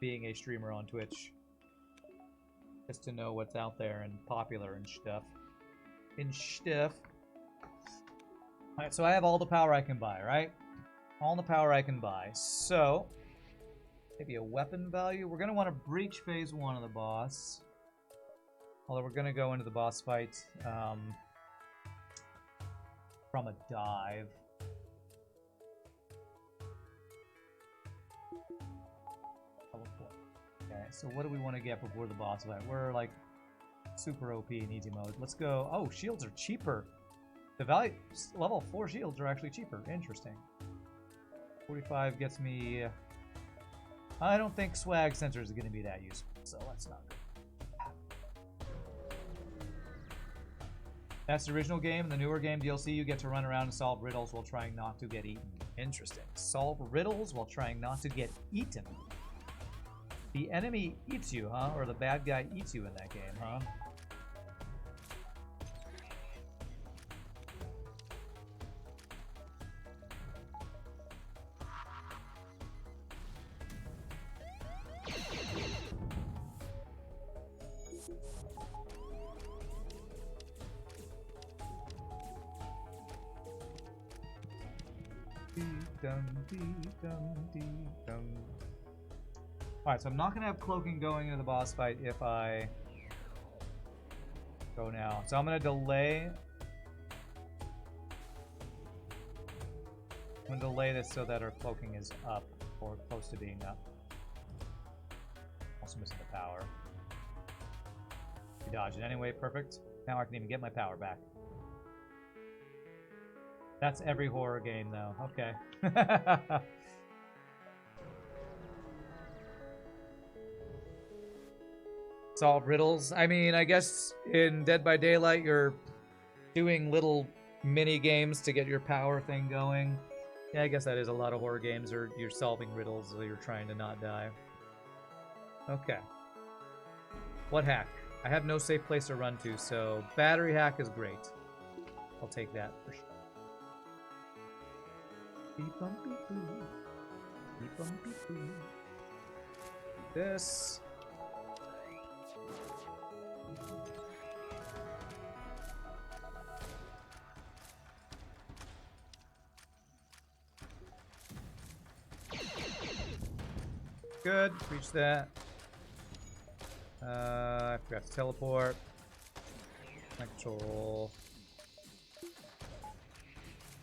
being a streamer on Twitch. Just to know what's out there and popular and stuff. Alright, so I have all the power I can buy, right? All the power I can buy. So, maybe a weapon value. We're going to want to breach phase 1 of the boss. Although we're going to go into the boss fight from a dive. Okay, so what do we want to get before the boss fight? We're like super OP in easy mode. Let's go. Oh, shields are cheaper. The value level 4 shields are actually cheaper. Interesting. 45 gets me. I don't think swag sensor is going to be that useful, so let's not go. That's the original game. In the newer game DLC, you get to run around and solve riddles while trying not to get eaten. Interesting. Solve riddles while trying not to get eaten. The enemy eats you, huh? Or the bad guy eats you in that game, huh? Alright, so I'm not going to have cloaking going into the boss fight if I go now. So I'm going to delay. I'm going to delay this so that our cloaking is up, or close to being up. Also missing the power. We dodged it anyway, perfect. Now I can even get my power back. That's every horror game, though. Okay. Solve riddles. I mean, I guess in Dead by Daylight, you're doing little mini games to get your power thing going. Yeah, I guess that is a lot of horror games, or you're solving riddles while you're trying to not die. Okay. What hack? I have no safe place to run to, so battery hack is great. I'll take that for sure. This. Good, reach that. I forgot to teleport. Control.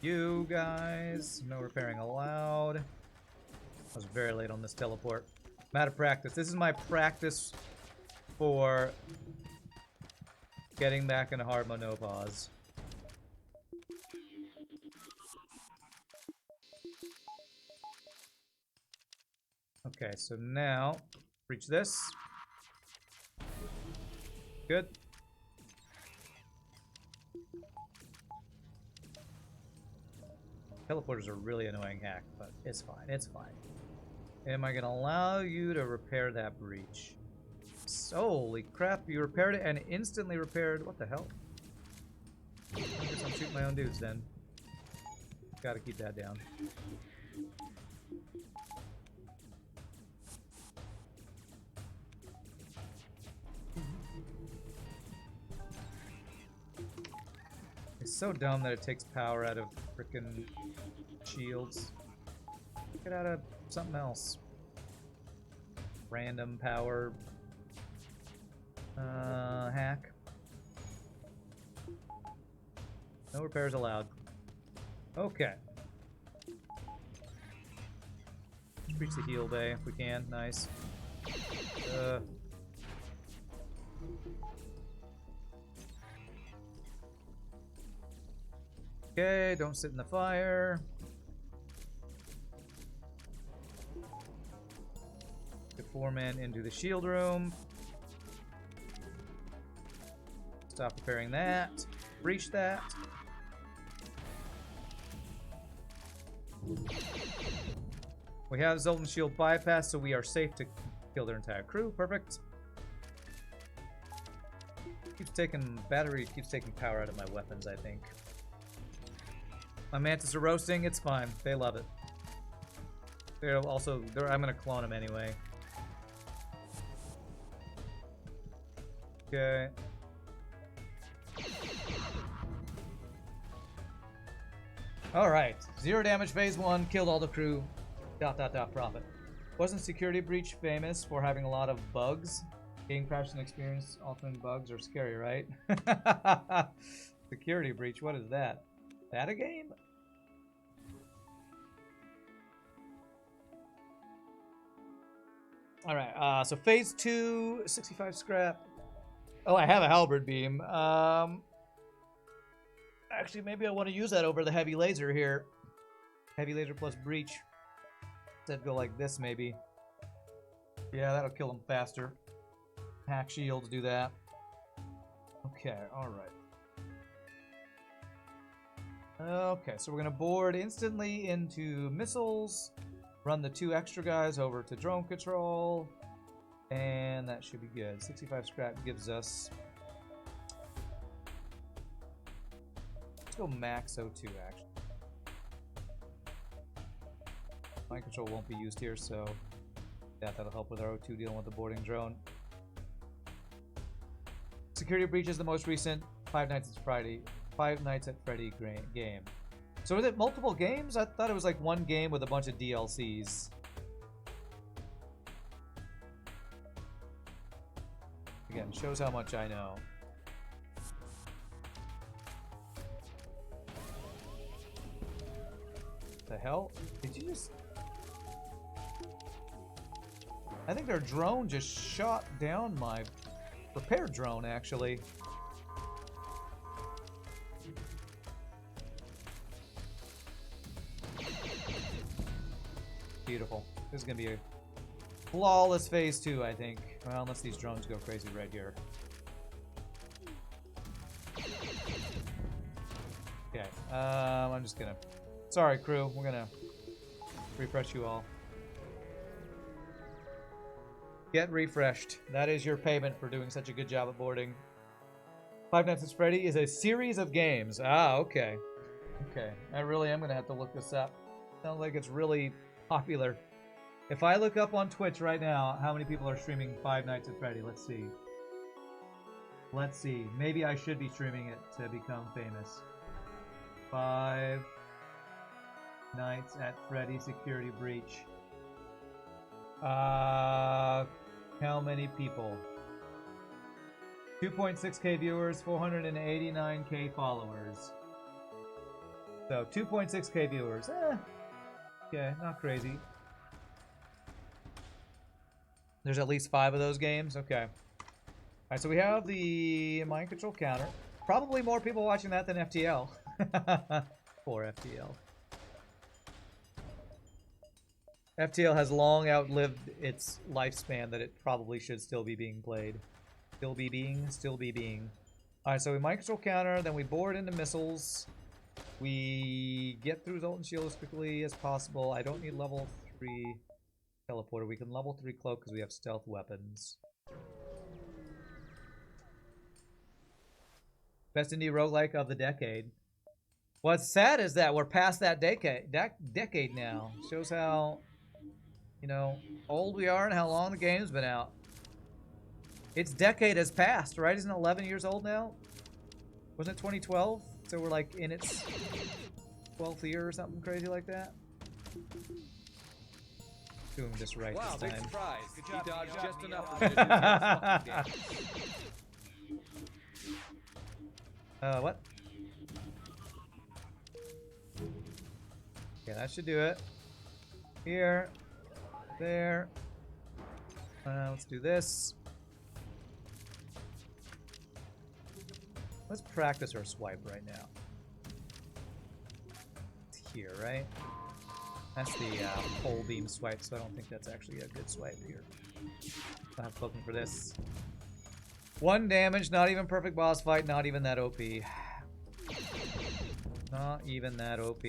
You guys, no repairing allowed. I was very late on this teleport. I'm out of practice. This is my practice for getting back into hard mode, no pause. Okay, so now reach this. Good. Teleporters are really annoying hack, but it's fine. It's fine. Am I going to allow you to repair that breach? Holy crap, you repaired it and instantly repaired. What the hell? I guess I'm shooting my own dudes then. Gotta keep that down. It's so dumb that it takes power out of frickin' shields. Get out of something else. Random power hack. No repairs allowed. Okay. Reach the heal bay if we can. Nice. Okay, don't sit in the fire. Get 4 men into the shield room. Stop repairing that. Breach that. We have Zoltan shield bypass, so we are safe to kill their entire crew. Perfect. Keeps taking battery, keeps taking power out of my weapons, I think. My mantis are roasting. It's fine. They love it. They're also. I'm gonna clone them anyway. Okay. All right. 0 damage. Phase 1. Killed all the crew. ... Profit. Wasn't Security Breach famous for having a lot of bugs? Game crash and experience altering bugs are scary, right? Security Breach. What is that? That a game? Alright, so phase 2, 65 scrap. Oh, I have a halberd beam. Actually, maybe I want to use that over the heavy laser here. Heavy laser plus breach. Instead go like this, maybe. Yeah, that'll kill them faster. Hack shields do that. Okay, alright. Okay, so we're gonna board instantly into missiles, run the 2 extra guys over to drone control, and that should be good. 65 scrap gives us... Let's go max O2, actually. Mind control won't be used here, so that'll help with our O2 dealing with the boarding drone. Security Breach is the most recent Five Nights at Freddy game. So is it multiple games? I thought it was like one game with a bunch of DLCs. Again, shows how much I know. The hell? Did you just... I think their drone just shot down my repair drone, actually. Beautiful. This is going to be a flawless phase 2, I think. Well, unless these drones go crazy right here. Okay. I'm just going to... Sorry, crew. We're going to refresh you all. Get refreshed. That is your payment for doing such a good job at boarding. Five Nights at Freddy is a series of games. Ah, okay. Okay. I really am going to have to look this up. Sounds like it's really popular. If I look up on Twitch right now, how many people are streaming Five Nights at Freddy? Let's see. Let's see. Maybe I should be streaming it to become famous. Five Nights at Freddy Security Breach. How many people? 2.6k viewers, 489k followers. So 2.6k viewers. Okay, not crazy. There's at least 5 of those games. Okay. Alright, so we have the mind control counter. Probably more people watching that than FTL. Poor FTL. FTL has long outlived its lifespan that it probably should still be being played. Still be being. Alright, so we mind control counter, then we board into missiles. We get through Zoltan Shield as quickly as possible. I don't need level 3 teleporter. We can level 3 cloak because we have stealth weapons. Best indie roguelike of the decade. What's sad is that we're past that decade now. Shows how, you know, old we are and how long the game's been out. Its decade has passed, right? Isn't it 11 years old now? Wasn't it 2012? So we're like in its 12th year or something crazy like that. Doing this right Wow, this big time. surprise. He dodged just enough for me to do this fucking game. What? Okay, that should do it. Here. There. Let's do this. Let's practice our swipe right now. It's here, right? That's the pole beam swipe, so I don't think that's actually a good swipe here. I'm looking for this. 1 damage, not even perfect boss fight, not even that OP. Not even that OP.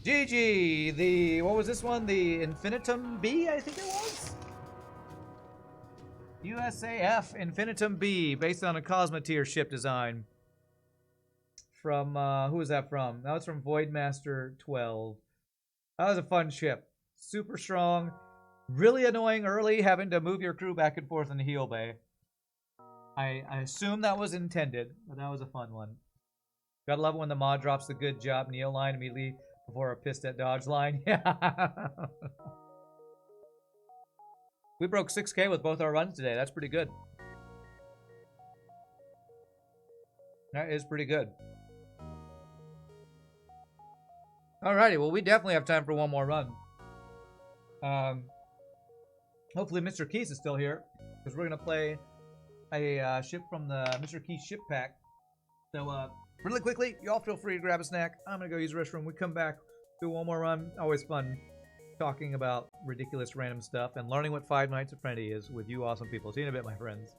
GG! The, what was this one? The Infinitum B, I think it was? USAF Infinitum B, based on a Cosmoteer ship design. From, who was that from? That was from Voidmaster 12. That was a fun ship. Super strong. Really annoying early, having to move your crew back and forth in the heal bay. I assume that was intended, but that was a fun one. Gotta love it when the mod drops the good job kneel line immediately before a pissed at dodge line. Yeah. We broke 6K with both our runs today. That's pretty good. That is pretty good. Alrighty, well, we definitely have time for one more run. Hopefully Mr. Keys is still here, because we're going to play a ship from the Mr. Keys ship pack. So, really quickly, you all feel free to grab a snack. I'm going to go use the restroom. We come back, do one more run. Always fun talking about ridiculous random stuff and learning what Five Nights at Freddy is with you awesome people. See you in a bit, my friends.